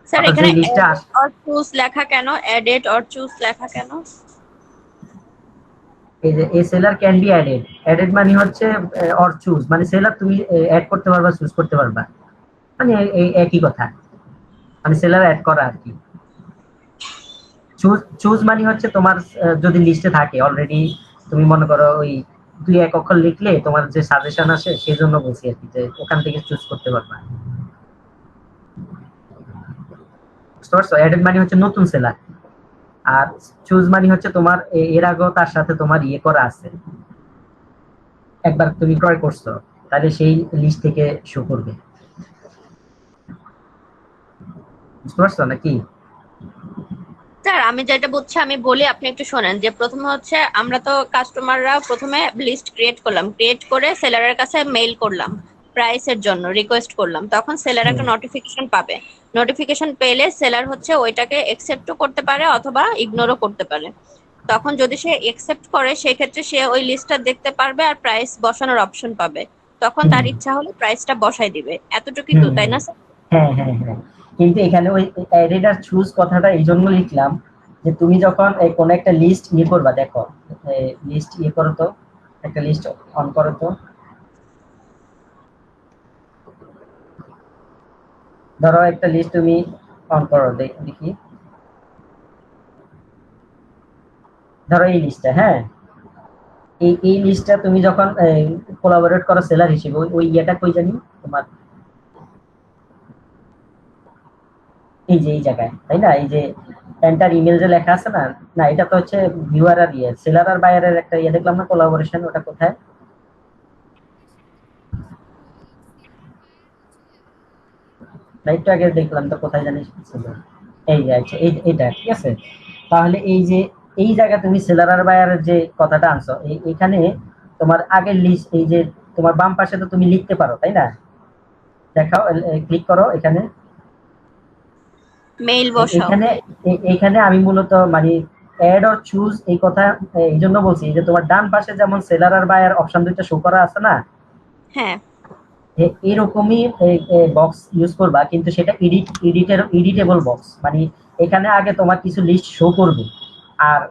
স্যার অর্থাৎ যে এখানে লিস্টটা এডিট অর চুজ লেখা কেন? এডিট অর চুজ লেখা কেন? এই যে a seller can be added, added মানে হচ্ছে অর চুজ, মানে সেলার তুমি অ্যাড করতে পারবা, চুজ করতে পারবা, মানে এই একই কথা, মানে সেলার অ্যাড করা আর কি। চুজ চুজ মানে হচ্ছে তোমার যদি লিস্টে থাকে অলরেডি, তুমি মনে করো ওই 2-1 অক্ষর লিখলে তোমার যে সাজেশন আসে সেই জন্য বলছি আর কি, যে ওখান থেকে চুজ করতে পারবা। বুঝতে পারছো? অ্যাডেড মানে হচ্ছে নতুন সেলার, আর চুজ মানে হচ্ছে তোমার এর আগেও তার সাথে তোমার করা আছে, একবার তুমি ক্রয় করছো, তাহলে সেই লিস্ট থেকে শো করবে। বুঝতে পারছো নাকি? স্যার আমি যেটা বুঝছি আমি বলি, আপনি একটু শোনেন। যে প্রথমে হচ্ছে আমরা তো কাস্টমাররা প্রথমে লিস্ট ক্রিয়েট করলাম, ক্রিয়েট করে সেলারের কাছে মেইল করলাম প্রাইসের জন্য, রিকোয়েস্ট করলাম, তখন সেলার একটা নোটিফিকেশন পাবে। নোটিফিকেশন পেলে সেলার হচ্ছে ওইটাকে একসেপ্টও করতে পারে অথবা ইগনোরও করতে পারে। তখন যদি সে একসেপ্ট করে সেক্ষেত্রে সে ওই লিস্টটা দেখতে পারবে আর প্রাইস বসানোর অপশন পাবে। তখন তার হুম ইচ্ছা হলে প্রাইসটা বসাই দিবে, এতটুকুই তো, হুম তাই না স্যার? হ্যাঁ হ্যাঁ হ্যাঁ, কিন্তু এখানে ওই অ্যাডেড আর চুজ কথাটা এই জন্য লিখলাম যে তুমি যখন কোনো একটা লিস্ট করবা, দেখো লিস্ট করো তো, একটা লিস্ট অন করো তো, ধরো একটা লিস্ট তুমি অন করো, দেখি, ধরো এই লিস্টটা, হ্যাঁ, এই লিস্টটা তুমি যখন কোলাবোরেট করো সেলার হিসেবে, ওই ইয়েটা কই জানি তোমার, এই যে এই জায়গায়, তাই না? এই যে এন্টার ইমেল যে লেখা আছে না, না এটা তো হচ্ছে ভিউয়ার আর সেলার আর বায়ারের একটা দেখলাম না, কোলাবোরেশন, ওটা কোথায়? না একটু আগে দেখলাম তো, কোথায় জানিস ছিল? এই যে আচ্ছা, এইটা ঠিক আছে। তাহলে এই যে এই জায়গা তুমি সেলার আর বায়ারের যে কথাটা আনছো, এখানে তোমার আগের লিস্ট, এই যে তোমার বাম পাশে তো তুমি লিখতে পারো, তাই না? দেখাও, ক্লিক করো এখানে, মেইল বসাও। এখানে এখানে আমি মূলত মানে অ্যাড অর চুজ এই কথা এই জন্য বলছি যে তোমার ডান পাশে যেমন সেলার আর বায়ার অপশন দুইটা শো করা আছে না, হ্যাঁ। এরকমই বক্স ইউজ করবা, কিন্তু সেটা এডিটেবল বক্স। মানে এখানে আগে তোমার কিছু লিস্ট শো করবে, আর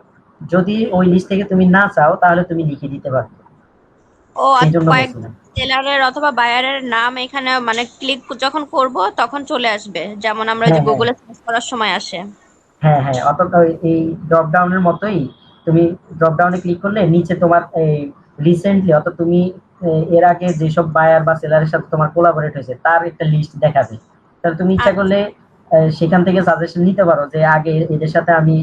যদি ওই লিস্ট থেকে তুমি না চাও তাহলে তুমি লিখে দিতে পারবে, ও সেই আচ্ছা, জন্য কয়েক বলছিলাম। সেলারের অথবা বায়ারের নাম এখানে মানে ক্লিক যখন করব তখন চলে আসবে, যেমন আমরা যে হ্যাঁ হ্যাঁ গুগলে সার্চ করার সময় আসে। হ্যাঁ হ্যাঁ, অর্থাৎ এই ড্রপ ডাউনের মতোই তুমি ড্রপ ডাউনে ক্লিক করলে নিচে তোমার এই রিসেন্টলি, অর্থাৎ তুমি এর আগে যেসব বায়ার বা সেলারের সাথে তোমার কোলাবোরেট হয়েছে তার একটা লিস্ট দেখাবে। তাহলে তুমি ইচ্ছা আচ্ছা। করলে সেখান থেকে সাজেশন নিতে পারো যে আগে এদের সাথে আমি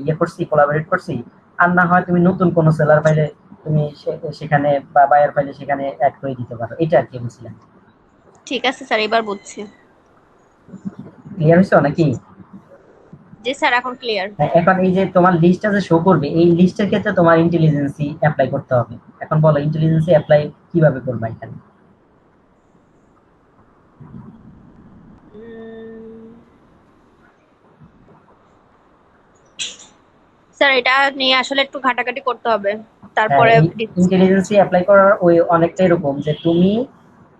ইয়ে করছি, কোলাবোরেট করছি। আর না হয় তুমি নতুন কোনো সেলার পাইলে তুমি সেখানে বা বায়ার পাইলে সেখানে অ্যাড করে দিতে পারো। এটা আর কি বলছিলাম। ঠিক আছে স্যার, এবার বুঝছি। ক্লিয়ার হয়েছে নাকি? জি স্যার, এখন ক্লিয়ার। হ্যাঁ, এখন এই যে তোমার লিস্টটা যে শো করবে, এই লিস্টের ক্ষেত্রে তোমার ইন্টেলিজেন্সি অ্যাপ্লাই করতে হবে। এখন বলো ইন্টেলিজেন্সি অ্যাপ্লাই কিভাবে করবা এখানে? স্যার এটা নিয়ে আসলে একটু ঘাটাঘাটি করতে হবে, হ্যাঁ, তারপরে এই discuss করবো। ইন্টেলিজেন্সি অ্যাপ্লাই করার ওই অনেকটা এরকম যে তুমি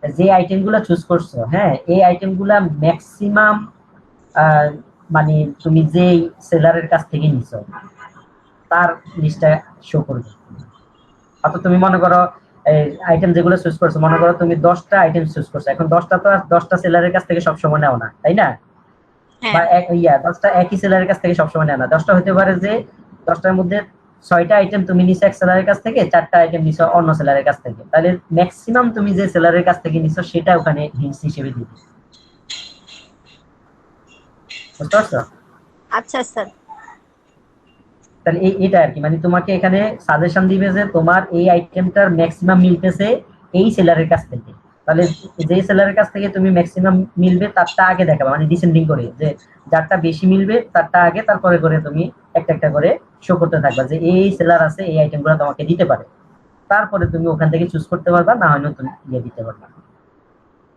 যে আইটেমগুলো চুজ করছো, হ্যাঁ, এই আইটেমগুলা ম্যাক্সিমাম মানে তুমি যেই সেলারের কাছ থেকে নিছো তার লিস্টটা শো করবে। অর্থাৎ তুমি মনে করো আইটেম যেগুলো চুজ করছো, মনে করো তুমি 10টা আইটেম চুজ করছো, এখন 10টা তো আর 10টা সেলারের কাছ থেকে সবসময় নেও না, তাই না? বা হ্যাঁ। 10টা একই সেলারের কাছ থেকে সবসময় নেয় না। 10টা হতে পারে যে 10টার মধ্যে 6টা আইটেম তুমি নিছো এক সেলারের কাছ থেকে, 4টা আইটেম নিছো অন্য সেলারের কাছ থেকে। তাহলে ম্যাক্সিমাম তুমি যে সেলারের কাছ থেকে নিছো সেটা ওখানে হিন্টস হিসেবে দিবে। বুঝতে পারছো? আচ্ছা স্যার। তাহলে এটা আর কি, মানে তোমাকে এখানে সাজেশন দিবে যে তোমার এই আইটেমটার ম্যাক্সিমাম মিলতেছে এই সেলারের কাছ থেকে। তাহলে যে সেলারের কাছ থেকে তুমি ম্যাক্সিমাম মিলবে তারটা আগে দেখাবা, মানে ডিসেন্ডিং করে, যে যারটা বেশি মিলবে তারটা আগে, তারপরে করে তুমি একটা একটা করে শো করতে থাকবা যে এই সেলার আছে এই আইটেমগুলো তোমাকে দিতে পারে। তারপরে তুমি ওখান থেকে চুজ করতে পারবা, না হয় নতুন ইয়ে দিতে পারবা।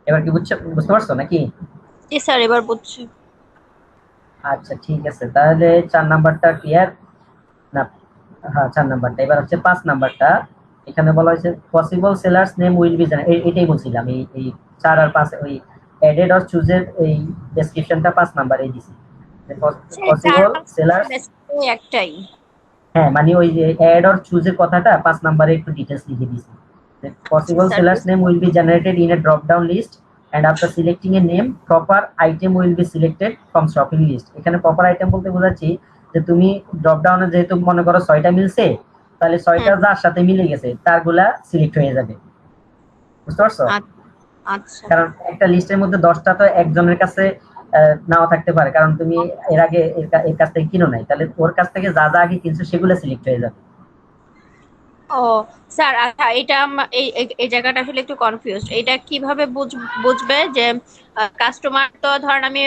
এবার কি বুঝতে পারছো নাকি? জি স্যার, এবার বুঝছি। আচ্ছা ঠিক আছে, তাহলে 4 নাম্বারটা ক্লিয়ার না? হ্যাঁ, 4 নাম্বারটা। এবার হচ্ছে 5 নাম্বারটা। এখানে বলা হয়েছে possible sellers name will be এটাই বলছিলাম, এই 4 আর 5 ওই এডেড অর চুজের এই ডেসক্রিপশনটা 5 নাম্বারে দিছি। স্যার চার পসিবল পাঁচ সেলার্স, একটাই। হ্যাঁ মানে ওই যে অ্যাড অর চুজের কথাটা 5 নাম্বারে একটু ডিটেলস লিখে দিছি। আচ্ছা Possible স্যার, sellers বুঝতে name will be পারছি। generated in a drop-down list, and after selecting a name, proper item will be selected from shopping list. এখানে proper item বলতে বোঝাচ্ছি যে তুমি ড্রপ ডাউনে যেহেতু মনে করো 6টা মিলছে, তাহলে 6টা হুম। যার সাথে মিলে গেছে তারগুলা সিলেক্ট হয়ে যাবে। বুঝতে পারছো? আচ্ছা। কারণ একটা লিস্টের মধ্যে 10টা তো একজনের কাছে নাও থাকতে পারে, কারণ তুমি এর আগে এর কাছ থেকে কিনো নাই, তাহলে ওর কাছ থেকে যা যা আগে কিনছো সেগুলো সিলেক্ট হয়ে যাবে। ও স্যার, আচ্ছা এটা এই এই এই জায়গাটা আসলে একটু কনফিউজ। এটা কিভাবে বুঝবে যে কাস্টমার, তো ধরেন আমি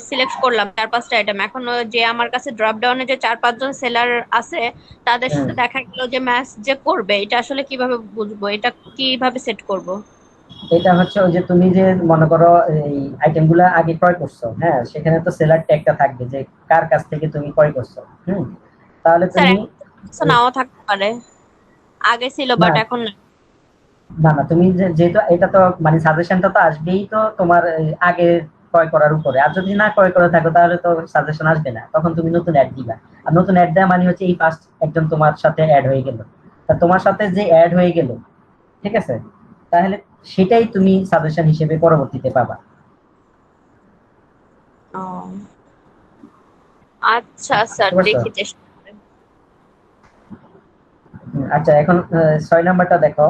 সিলেক্ট করলাম 4-5টা আইটেম, এখন যে আমার কাছে ড্রপ ডাউনে যে 4-5 জন সেলার আছে তাদের হুম। সাথে দেখা গেল যে ম্যাচ যে করবে, এটা আসলে কিভাবে বুঝবো, এটা কিভাবে সেট করব? এটা হচ্ছে ওই যে তুমি যে মনে করো এই আইটেমগুলো আগে ক্রয় করছো, হ্যাঁ, সেখানে তো সেলার ট্যাগটা থাকবে যে কার কাছ থেকে তুমি ক্রয় করছো। হুম। তাহলে স্যার তুমি কিছু নাও থাকতে পারে, আগে ছিল না বাট এখন না। না না, তুমি যেহেতু এটা তো মানে সাজেশনটা তো আসবেই তো তোমার আগে ক্রয় করার উপরে। আর যদি না ক্রয় করে থাকো তাহলে তো সাজেশন আসবে না, তখন তুমি নতুন অ্যাড দিবা। আর নতুন অ্যাড দেওয়া মানে হচ্ছে এই ফার্স্ট একজন তোমার সাথে অ্যাড হয়ে গেল, তা তোমার সাথে যে অ্যাড হয়ে গেল, ঠিক আছে, তাহলে সেটাই তুমি সাজেশন হিসেবে পরবর্তীতে পাবা। ও আচ্ছা স্যার, বুঝতে পারছো? দেখি চেষ্টা করে। আচ্ছা, এখন 6 নাম্বারটা দেখো।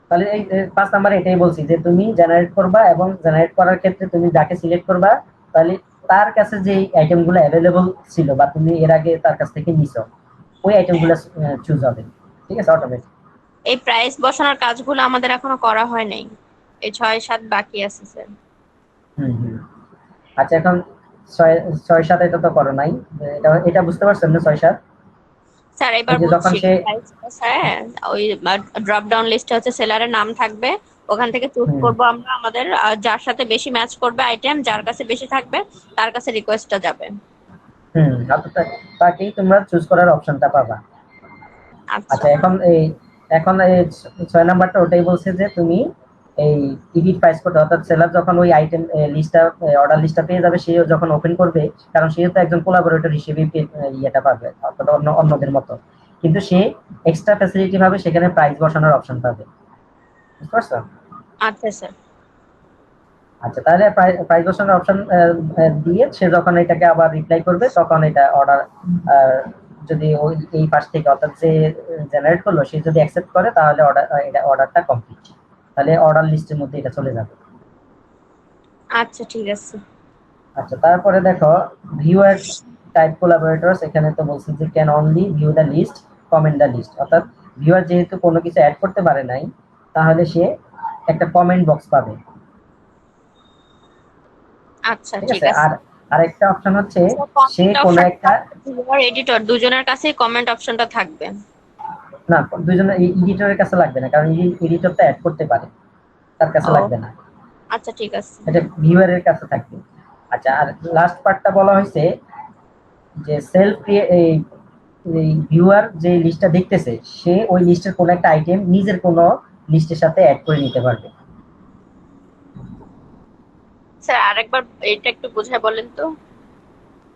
তাহলে এই 5 নাম্বারে এটাই বলছি যে তুমি জেনারেট করবা, এবং জেনারেট করার ক্ষেত্রে তুমি যাকে সিলেক্ট করবা, তাহলে তার কাছে যে আইটেম গুলো অ্যাভেলেবল ছিল বা তুমি এর আগে তার কাছ থেকে নিছো, ওই আইটেম হ্যাঁ, গুলো চুজ হবে। ঠিক আছে, অটোমেটিক। এই প্রাইস বসানোর কাজগুলো আমাদের এখনো করা হয় নাই, এই 6-7 বাকি আছে স্যার। হুম হুম। আচ্ছা, এখন 6 6 7 এটা তো করো নাই। এটা এটা বুঝতে পারছেন না? 6 7 স্যার ওই এবার যে যখন বুঝছি। সে প্রাইস, হ্যাঁ, ওই ড্রপ ডাউন লিস্টে হচ্ছে সেলারের নাম থাকবে, ওখান থেকে চুজ হুম করব আমরা আমাদের যার সাথে বেশি ম্যাচ করবে আইটেম, যার কাছে বেশি থাকবে তার কাছে রিকোয়েস্টটা যাবে। হুম অর্থাৎ তাকেই তোমরা চুজ করার অপশনটা পাবা। আচ্ছা আচ্ছা, এখন এই 6 নাম্বারটা ওটাই বলছে যে তুমি এই এডিট প্রাইস কোড, অর্থাৎ সেলার যখন ওই আইটেম লিস্টটা, অর্ডার লিস্টটা পেয়ে যাবে, সেও যখন ওপেন করবে, কারণ সে তো একজন কোলাবোরেটর হিসেবে ইয়েটা পাবে, অর্থাৎ অন্যদের মতো, কিন্তু সে এক্সট্রা ফ্যাসিলিটি ভাবে সেখানে প্রাইস বসানোর অপশন পাবে। বুঝতে পারছো? আচ্ছা স্যার। আচ্ছা, তাহলে প্রাইস বসানোর অপশন দিয়ে সে যখন এটাকে আবার রিপ্লাই করবে, তখন এটা অর্ডার, যদি ওই এই পাশ থেকে, অর্থাৎ যে জেনারেট করলো, সে যদি অ্যাকসেপ্ট করে, তাহলে অর্ডারটা কমপ্লিট, তাহলে অর্ডার লিস্টের মধ্যে এটা চলে যাবে। আচ্ছা ঠিক আছে। আচ্ছা, তারপরে দেখো ভিউয়ার টাইপ কোলাবোরেটরস, এখানে তো বলছি যে can only view the list, comment the list, অর্থাৎ ভিউয়ার যেহেতু কোনো কিছু অ্যাড করতে পারে নাই, তাহলে সে একটা কমেন্ট বক্স পাবে। আচ্ছা ঠিক ঠিক আছে। আছে। আর আরেকটা অপশন হচ্ছে সে কমেন্ট কোনো অপশন একটা, আর এডিটর দুজনের কাছেই কমেন্ট অপশনটা থাকবে। না, দুজনের এডিটরের কাছে লাগবে না, কারণ এডিটরটা অ্যাড করতে পারে, তার কাছে ও লাগবে না, আচ্ছা ঠিক আছে। এটা ভিউয়ারের কাছে থাকবে। আচ্ছা, আর লাস্ট পার্টটা বলা হয়েছে যে সেলফ, এই ভিউয়ার যে লিস্টটা দেখতেছে, সে ওই লিস্টের কোনো একটা আইটেম নিজের কোনো লিস্টের সাথে অ্যাড করে নিতে পারবে। স্যার আরেকবার এটা একটু বুঝায় বলেন তো।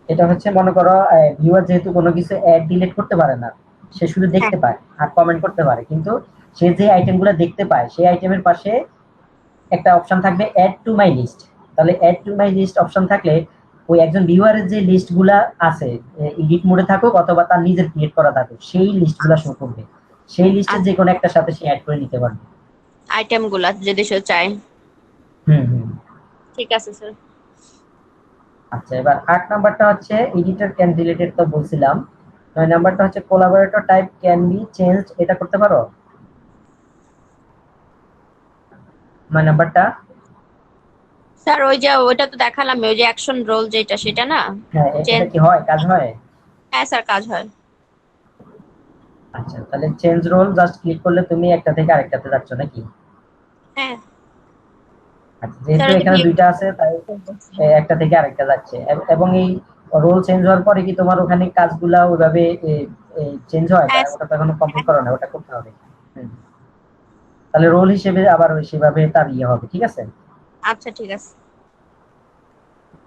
এটা হচ্ছে, মনে করো ভিউয়ার যেহেতু কোনো কিছু অ্যাড ডিলিট করতে পারে না, সে শুধু হ্যাঁ দেখতে পায় আর কমেন্ট করতে পারে, কিন্তু সে যে আইটেমগুলো দেখতে পায়, সেই আইটেমের পাশে একটা অপশন থাকবে অ্যাড টু মাই লিস্ট। তাহলে add to my list option থাকলে ওই একজন ভিউয়ারের যে লিস্টগুলা আছে, এডিট মোডে থাকুক অথবা তার নিজের ক্রিয়েট করা থাকুক, সেই লিস্টগুলা শো করবে, সেই লিস্টের যে কোনো একটা সাথে সে অ্যাড করে নিতে পারবে। আইটেম গুলা যদি সে চায়। হুম হুম। ঠিক আছে স্যার। আচ্ছা, এবার 8 নাম্বারটা হচ্ছে এডিটর ক্যান ডিলিটেড, তো বলছিলাম। 9 নাম্বারটা হচ্ছে collaborator type can be changed, এটা করতে পারো? 9 নাম্বারটা। স্যার ওই যে ওইটা তো দেখালাম, ওই যে অ্যাকশন রোল যেটা, সেটা না? হ্যাঁ, চেঞ্জ। এটা কি হয়, কাজ হয়? হ্যাঁ স্যার কাজ হয়। আচ্ছা, তাহলে চেঞ্জ রোল জাস্ট ক্লিক করলে তুমি একটা থেকে আরেকটাতে যাচ্ছ নাকি? হ্যাঁ আচ্ছা, স্যার যেহেতু ওই যে এখানে দুইটা আছে, তাই একটা থেকে আরেকটা যাচ্ছে। এবং এই রোল চেঞ্জ হওয়ার পরে কি তোমার ওখানে কাজগুলা ওইভাবে চেঞ্জ হয়? হ্যাঁ ওটা তো এখনো কমপ্লিট হ্যাঁ। করো না, ওটা করতে হবে। হুম। তাহলে রোল হিসেবে আবার ওই সেভাবে তার ইয়ে হবে, ঠিক আছে। আচ্ছা ঠিক আছে।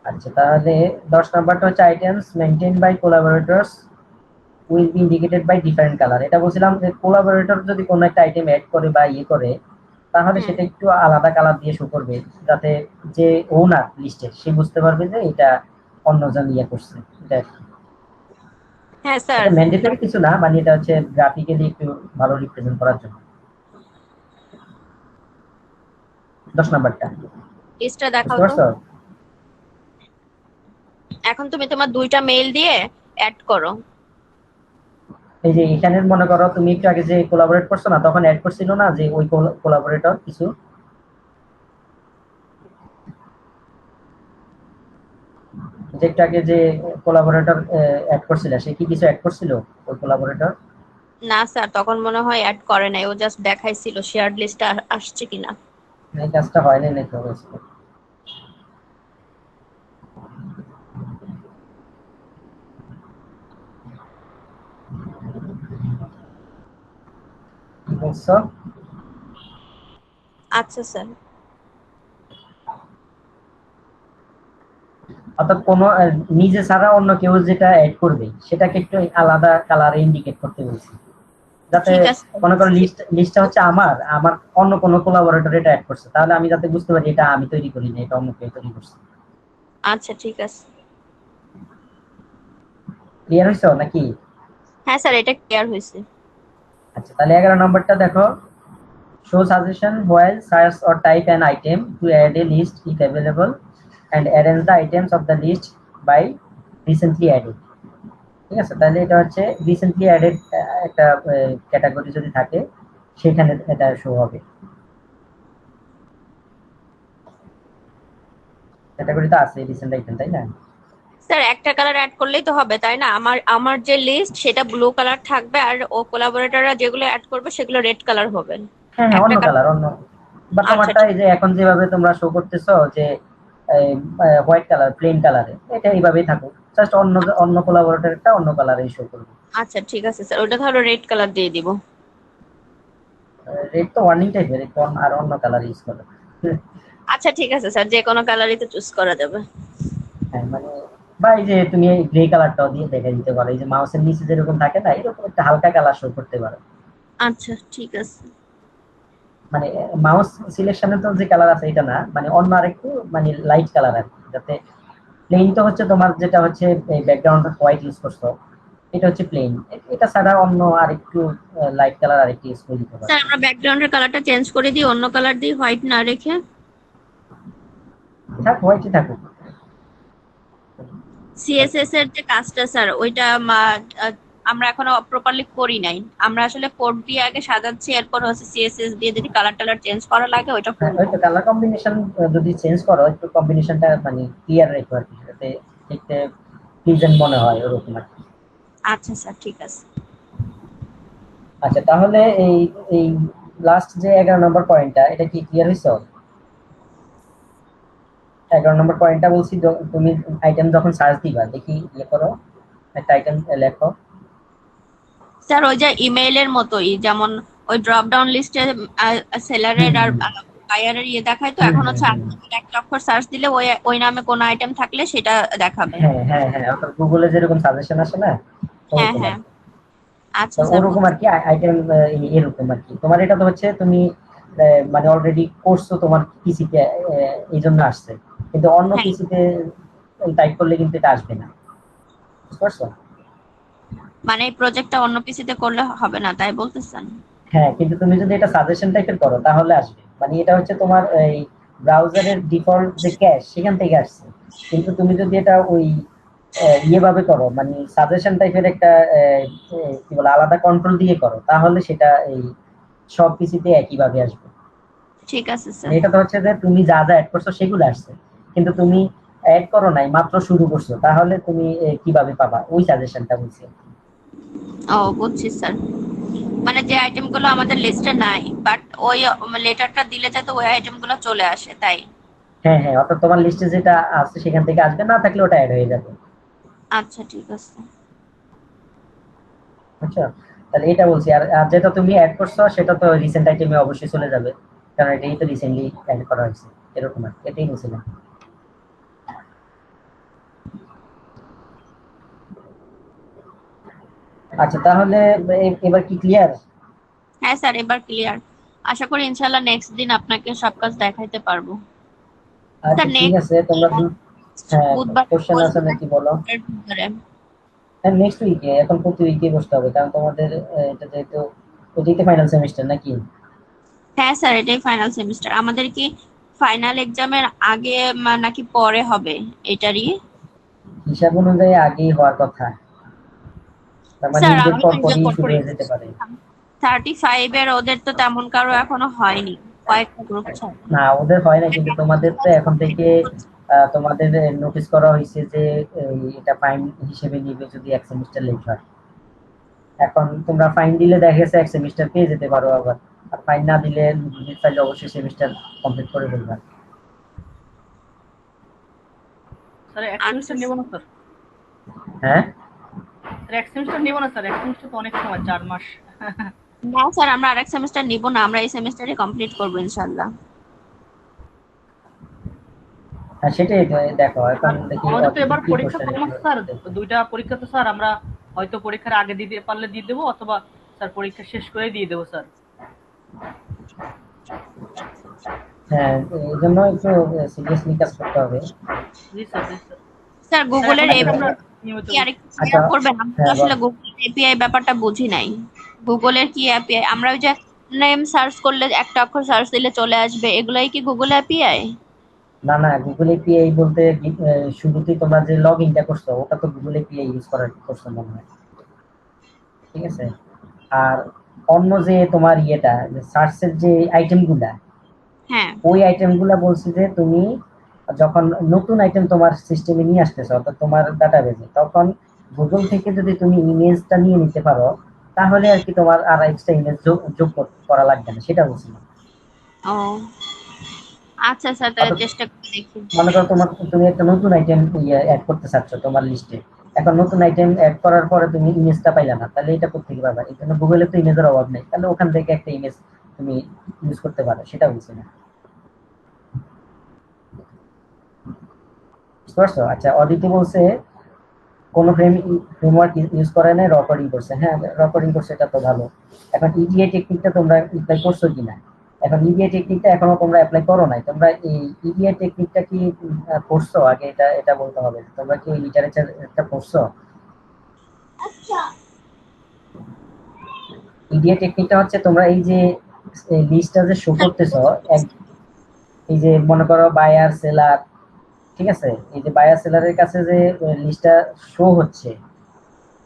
আচ্ছা, তাহলে 10 নাম্বারটা হচ্ছে items maintain by collaborators will be indicated by different colour. এটা বলছিলাম যে কোলাবোরেটর যদি কোনো একটা আইটেম অ্যাড করে বা ইয়ে করে, তাহলে হুম। সেটা একটু আলাদা কালার দিয়ে শো করবে, যাতে যে ওনার লিস্টের সে বুঝতে পারবে যে এটা অন্যজন ইয়ে করছে। এটা হ্যাঁ স্যার। এটা ম্যান্ডেটরি কিছু না, মানে এটা হচ্ছে গ্রাফিক্যালি একটু ভালো রিপ্রেজেন্ট করার জন্য। 10 নাম্বারটা লিস্টটা বুঝতে দেখাও তো। পারছো? এখন তুমি তোমার দুইটা মেইল দিয়ে অ্যাড করো। এই যে এখানে মনে করো তুমি একটু আগে যে কোলাবোরেট করছো না, তখন অ্যাড করছিল না যে ওই কোলাবোরেটর কিছু, যে একটু আগে যে কোলাবোরেটর অ্যাড করছিল, সে কি কিছু অ্যাড করছিল ওই কোলাবোরেটর? না স্যার তখন মনে হয় অ্যাড করে নাই, ও জাস্ট দেখাইছিল শেয়ার্ড লিস্টে আসছে কিনা। এই কাজটা হয়নি নাকি হয়েছিল? কি বলছো? আচ্ছা স্যার। অর্থাৎ কোনো নিজে ছাড়া অন্য কেউ যেটা অ্যাড করবে, সেটাকে একটু আলাদা কালারে ইন্ডিকেট করতে বলছি, যাতে ঠিক আছে। মনে করো লিস্টটা হচ্ছে আমার আমার অন্য কোনো কোলাবোরেটর এটা অ্যাড করছে, তাহলে আমি যাতে বুঝতে পারি এটা আমি তৈরি করিনি, এটা অন্য কেউ তৈরি করছে। আচ্ছা ঠিক আছে। ক্লিয়ার হয়েছে নাকি? হ্যাঁ স্যার এটা ক্লিয়ার হয়েছে। আচ্ছা, তাহলে 11 নম্বরটা দেখো, show suggestion while search or type an item to add a list if available and arrange the items of the list by recently added। ঠিক আছে, তাহলে এটা হচ্ছে রিসেন্টলি অ্যাডেড একটা ক্যাটাগরি যদি থাকে, সেখানে এটা শো হবে। ক্যাটাগরি তো আছে রিসেন্ট আইটেম, তাই না? স্যার একটা কালার অ্যাড করলেই তো হবে তাই না? আমার আমার যে লিস্ট সেটা ব্লু কালার থাকবে, আর ও কোলাবোরেটররা যেগুলো অ্যাড করবে সেগুলো রেড কালার হবে। হ্যাঁ হ্যাঁ, একটা অন্য কালার। কালার, বা আচ্ছা তোমারটা ঠিক এই যে এখন যেভাবে তোমরা শো করতেছো যে হোয়াইট কালার প্লেন কালারে, এটা এইভাবেই থাকুক, জাস্ট অন্য অন্য কোলাবোরেটরটা অন্য কালারে শো করবে। আচ্ছা ঠিক আছে স্যার, ওটা তাহলে রেড কালার দিয়ে দিব। রেড তো ওয়ার্নিং টাইপের, একটু আর অন্য কালার ইউজ করো। আচ্ছা ঠিক আছে স্যার, যে কোনো কালারই তো চুজ করা যাবে। হ্যাঁ মানে, বা এই যে তুমি এই গ্রে কালারটাও দিয়ে দেখে দিতে পারো, এই যে মাউসের নিচে যেরকম থাকে না, এরকম একটা হালকা কালার শো করতে পারো। আচ্ছা ঠিক আছে। মানে মাউস সিলেকশনে তো যে কালার আছে এটা না, মানে অন্য আরেকটু মানে লাইট কালার আর কি, যাতে প্লেন তো হচ্ছে তোমার যেটা হচ্ছে এই ব্যাকগ্রাউন্ড হোয়াইট ইউজ করছো, এটা হচ্ছে প্লেন, এটা ছাড়া অন্য আরেকটু লাইট কালার আরেকটু ইউজ করে দিতে পারো। স্যার আমরা ব্যাকগ্রাউন্ডের কালারটা চেঞ্জ করে দিই, অন্য কালার দিই, হোয়াইট না রেখে। থাক, হোয়াইটই থাকুক। সিএসএস এর যে কাজটা স্যার, ওইটা আহ, আমরা এখনো প্রপারলি করি নাই। আমরা আসলে কোড দিয়ে আগে সাজাচ্ছি, এরপর হচ্ছে সিএসএস দিয়ে যদি কালার টালার চেঞ্জ করা লাগে ওইটা হ্যাঁ, করবো। ওই তো কালার কম্বিনেশন যদি চেঞ্জ করো, একটু কম্বিনেশনটা মানে ক্লিয়ার রেখো আর কি, যাতে দেখতে প্লিজেন্ট মনে হয় ওরকম আর কি। আচ্ছা স্যার ঠিক আছে। আচ্ছা তাহলে এই এই লাস্ট যে 11 নম্বর পয়েন্টটা, এটা কি ক্লিয়ার হয়েছে? 11 নম্বর পয়েন্টটা বলছি, তুমি আইটেম যখন সার্চ দিবা, দেখি ইয়ে করো, একটা আইটেম লেখো। স্যার ওই যে ইমেইলের মতোই, যেমন ওই ড্রপ ডাউন লিস্টে হুম সেলারের আর হুম বায়ারের ইয়ে দেখায়, তো হুম এখন হুম হচ্ছে হুম। আলাদা করে একটা অক্ষর সার্চ দিলে ওই ওই নামে কোনো আইটেম থাকলে সেটা দেখাবে। হ্যাঁ হ্যাঁ হ্যাঁ, অর্থাৎ গুগলে যেরকম সাজেশন আসে না, হ্যাঁ ওরকম আর হ্যাঁ। কি। আচ্ছা তো স্যার ওরকম আর বুঝছি। কি আইটেম, এরকম আর কি। তোমার এটা তো হচ্ছে তুমি মানে অলরেডি করছো তোমার পিসিতে, এই জন্য আসছে, কিন্তু অন্য হ্যাঁ পিসিতে টাইপ করলে কিন্তু এটা আসবে না, বুঝতে পারছো? মানে এই প্রজেক্টটা অন্য পিসিতে করলে হবে না তাই বলতেছেন? হ্যাঁ, কিন্তু তুমি যদি এটা সাজেশন টাইপের করো তাহলে আসবে, মানে এটা হচ্ছে তোমার এই ব্রাউজারের ডিফল্ট যে ক্যাশ সেখান থেকে আসছে। কিন্তু তুমি যদি এটা ওই ইয়ে ভাবে করো, মানে সাজেশন টাইপের একটা কি বলে আলাদা কন্ট্রোল দিয়ে করো, তাহলে সেটা এই সব পিসিতে একই ভাবে আসবে। ঠিক আছে মানে স্যার। এটা তো হচ্ছে যে তুমি যা যা অ্যাড করছো সেগুলো আসছে, কিন্তু তুমি অ্যাড করো নাই, মাত্র শুরু করছো, তাহলে তুমি কিভাবে পাবা ওই সাজেশনটা বলছি। ও বুঝছি স্যার, মানে যে আইটেম গুলো আমাদের লিস্টে নাই বাট ওই লেটারটা দিলে যাতে ওই আইটেম গুলো চলে আসে তাই। হ্যাঁ হ্যাঁ, অর্থাৎ তোমার লিস্টে যেটা আছে সেখান থেকে আসবে, না থাকলে ওটা অ্যাড হয়ে যাবে। আচ্ছা ঠিক আছে। আচ্ছা, তাহলে এটা বলছি। আর আর যেটা তুমি অ্যাড করছো সেটা তো রিসেন্ট আইটেমে অবশ্যই চলে যাবে, কারণ এটাই তো রিসেন্টলি অ্যাড করা হয়েছে, এরকম আর কি। এটাই বলছিলাম। আচ্ছা তাহলে এবার কি ক্লিয়ার? হ্যাঁ স্যার এবার ক্লিয়ার। আশা করি ইনশাল্লাহ নেক্সট দিন আপনাকে সব কাজ দেখাইতে পারবো। আচ্ছা স্যার ঠিক আছে, নেক্সট তোমরা হ্যাঁ, বুধবার কোশ্চেন আছে বসবো নাকি বলো? বুধবারে। হ্যাঁ, নেক্সট উইকে, এখন প্রতি উইকে বসতে হবে, কারণ তোমাদের এটা যেহেতু এটাই তো ফাইনাল সেমিস্টার নাকি? হ্যাঁ স্যার এটাই ফাইনাল সেমিস্টার। আমাদের কি ফাইনাল এক্সামের আগে নাকি পরে হবে এটারই? হিসাব অনুযায়ী আগেই হওয়ার কথা, তার মানে স্যার ঈদের আমি পর তো পরই শুরু হয়ে যেতে পারে। 35 এর ওদের তো তেমন কারো এখনো হয়নি, কয়েকটা গ্রুপ ছাড়া। না, ওদের হয় না, কিন্তু তোমাদের তো এখন থেকে তোমাদের নোটিস করা হয়েছে যে এটা ফাইন হিসেবে নিবে যদি এক সেমিস্টার লেট হয়। এখন তোমরা ফাইন দিলে দেখা গেছে এক সেমিস্টার পেয়ে যেতে পারো আবার, আর ফাইন না দিলে চাইলে অবশ্যই সেমিস্টার কমপ্লিট করে ফেলবা। স্যার এক আচ্ছা সেমিস্টার নেব না স্যার। হ্যাঁ, স্যার এক সেমিস্টার নেব না স্যার, এক সেমিস্টার তো অনেক সময়, 4 মাস। না স্যার আমরা আরেক সেমিস্টার নিব না, আমরা এই সেমিস্টারে কমপ্লিট করবো ইনশাল্লাহ। হ্যাঁ সেটাই তো, দেখো এখন আর দেখি আমাদের তো এবার কি পরীক্ষা কোশ্চেন। কম আছে স্যার, 2টা পরীক্ষা তো স্যার আমরা হয়তো পরীক্ষার আগে দিতে পারলে দিয়ে দেবো, অথবা স্যার পরীক্ষা শেষ করে দিয়ে দেবো স্যার। হ্যাঁ, এই জন্য একটু সিরিয়াসলি কাজ করতে হবে। জি স্যার, জি স্যার। স্যার স্যার এখন গুগলের থেকে আমরা এপিআই নিয়মিত কি আরেকটু আচ্ছা, শেয়ার করবেন? আমি তো হ্যাঁ আসলে গুগলের এপিআই ব্যাপারটা বুঝি নাই। গুগলের কি এপিআই? আমরা ওই যে নেম সার্চ করলে একটা অক্ষর সার্চ দিলে চলে আসবে, এগুলাই কি গুগল এপিআই? না না, গুগল এপিআই বলতে শুরুতেই তোমরা যে লগ ইনটা করছো ওটা তো গুগল এপিআই ইউজ করার করছো মনে হয়, ঠিক আছে? আর অন্য যে তোমার ইয়েটা সার্চের যে আইটেম গুলা, হ্যাঁ ওই আইটেম গুলা বলছি যে তুমি যখন নতুন আইটেম তোমার সিস্টেমে নিয়ে আসতেছো, অর্থাৎ তোমার ডাটাবেজে, তখন গুগল থেকে যদি তুমি ইমেজটা নিয়ে নিতে পারো, তাহলে আর কি তোমার আর এক্সট্রা ইমেজ যোগ করা লাগবে না, সেটা বলছিলাম। ও আচ্ছা স্যার, তাহলে অর্থাৎ চেষ্টা করে দেখি। মনে করো তুমি একটা নতুন আইটেম অ্যাড করতে চাচ্ছ তোমার লিস্টে। এখন নতুন আইটেম অ্যাড করার পরে তুমি ইমেজটা পাইলা না, তাহলে এটা কোত্থেকে পাবা? এখানে গুগলে তো ইমেজের অভাব নেই, তাহলে ওখান থেকে একটা ইমেজ তুমি ইউজ করতে পারো, সেটা বলছি না। বুঝতে পারছো? আচ্ছা, অদিতি বলছে কোন ফ্রেমওয়ার্ক ইউজ করে নাই, র কোডিং করছে। হ্যাঁ, র কোডিং করছে, এটা তো ভালো। এখন ইডিআই টেকনিকটা তোমরা অ্যাপ্লাই করছো কিনা? এখন ইডিআই টেকনিকটা এখনো তোমরা অ্যাপ্লাই করো নাই। তোমরা এই ইডিআই টেকনিকটা কি পড়ছো আগে? এটা এটা বলতে হবে, তোমরা কি লিটারেচারটা পড়ছো? ইডিআই টেকনিকটা হচ্ছে তোমরা এই যে লিস্টটা যে শো করতেছো, এই যে মনে করো বায়ার সেলার, ঠিক আছে, এই যে বায়ার সেলারের কাছে যে লিস্টটা শো হচ্ছে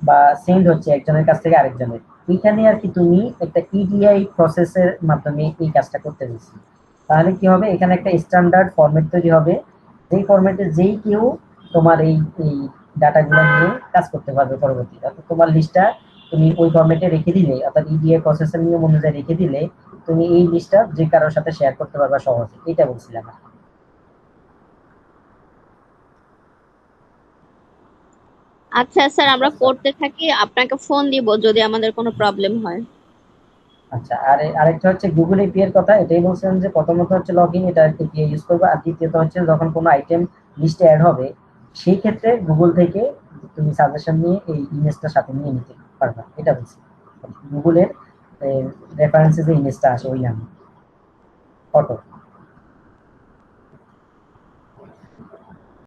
বা সেন্ড হচ্ছে একজনের কাছ থেকে আরেকজনের, এইখানে আর কি তুমি একটা ইডিআই প্রসেসের মাধ্যমে এই কাজটা করতে দিচ্ছি। তাহলে কি হবে, এখানে একটা স্ট্যান্ডার্ড ফরম্যাট তৈরি হবে, যেই ফরম্যাটে যেই কেউ তোমার এই এই ডাটাগুলো নিয়ে কাজ করতে পারবে পরবর্তীতে। অর্থাৎ তোমার লিস্টটা তুমি ওই ফরম্যাটে রেখে দিলে, অর্থাৎ ইডিআই প্রসেসের নিয়ম অনুযায়ী রেখে দিলে, তুমি এই লিস্টটা যে কারোর সাথে শেয়ার করতে পারবে সহজে, এটা বলছিলাম আর কি। আচ্ছা স্যার, আমরা আচ্ছা করতে থাকি, আপনাকে ফোন দিব যদি আমাদের কোনো প্রবলেম হয়। আচ্ছা, আর আরেকটা হচ্ছে গুগল এপিআই এর কথা। এটাই বলছিলাম যে প্রথমত হচ্ছে লগ ইন, এটা এপিআই ইউজ করবে। আর দ্বিতীয়ত হচ্ছে যখন কোনো আইটেম লিস্টে অ্যাড হবে, সেই ক্ষেত্রে গুগল থেকে তুমি সাজেশন নিয়ে এই ইমেজটার সাথে নিয়ে নিতে পারবা, এটা বলছি। গুগলের রেফারেন্সে যে ইমেজটা আসে ওই নামে, ফটো।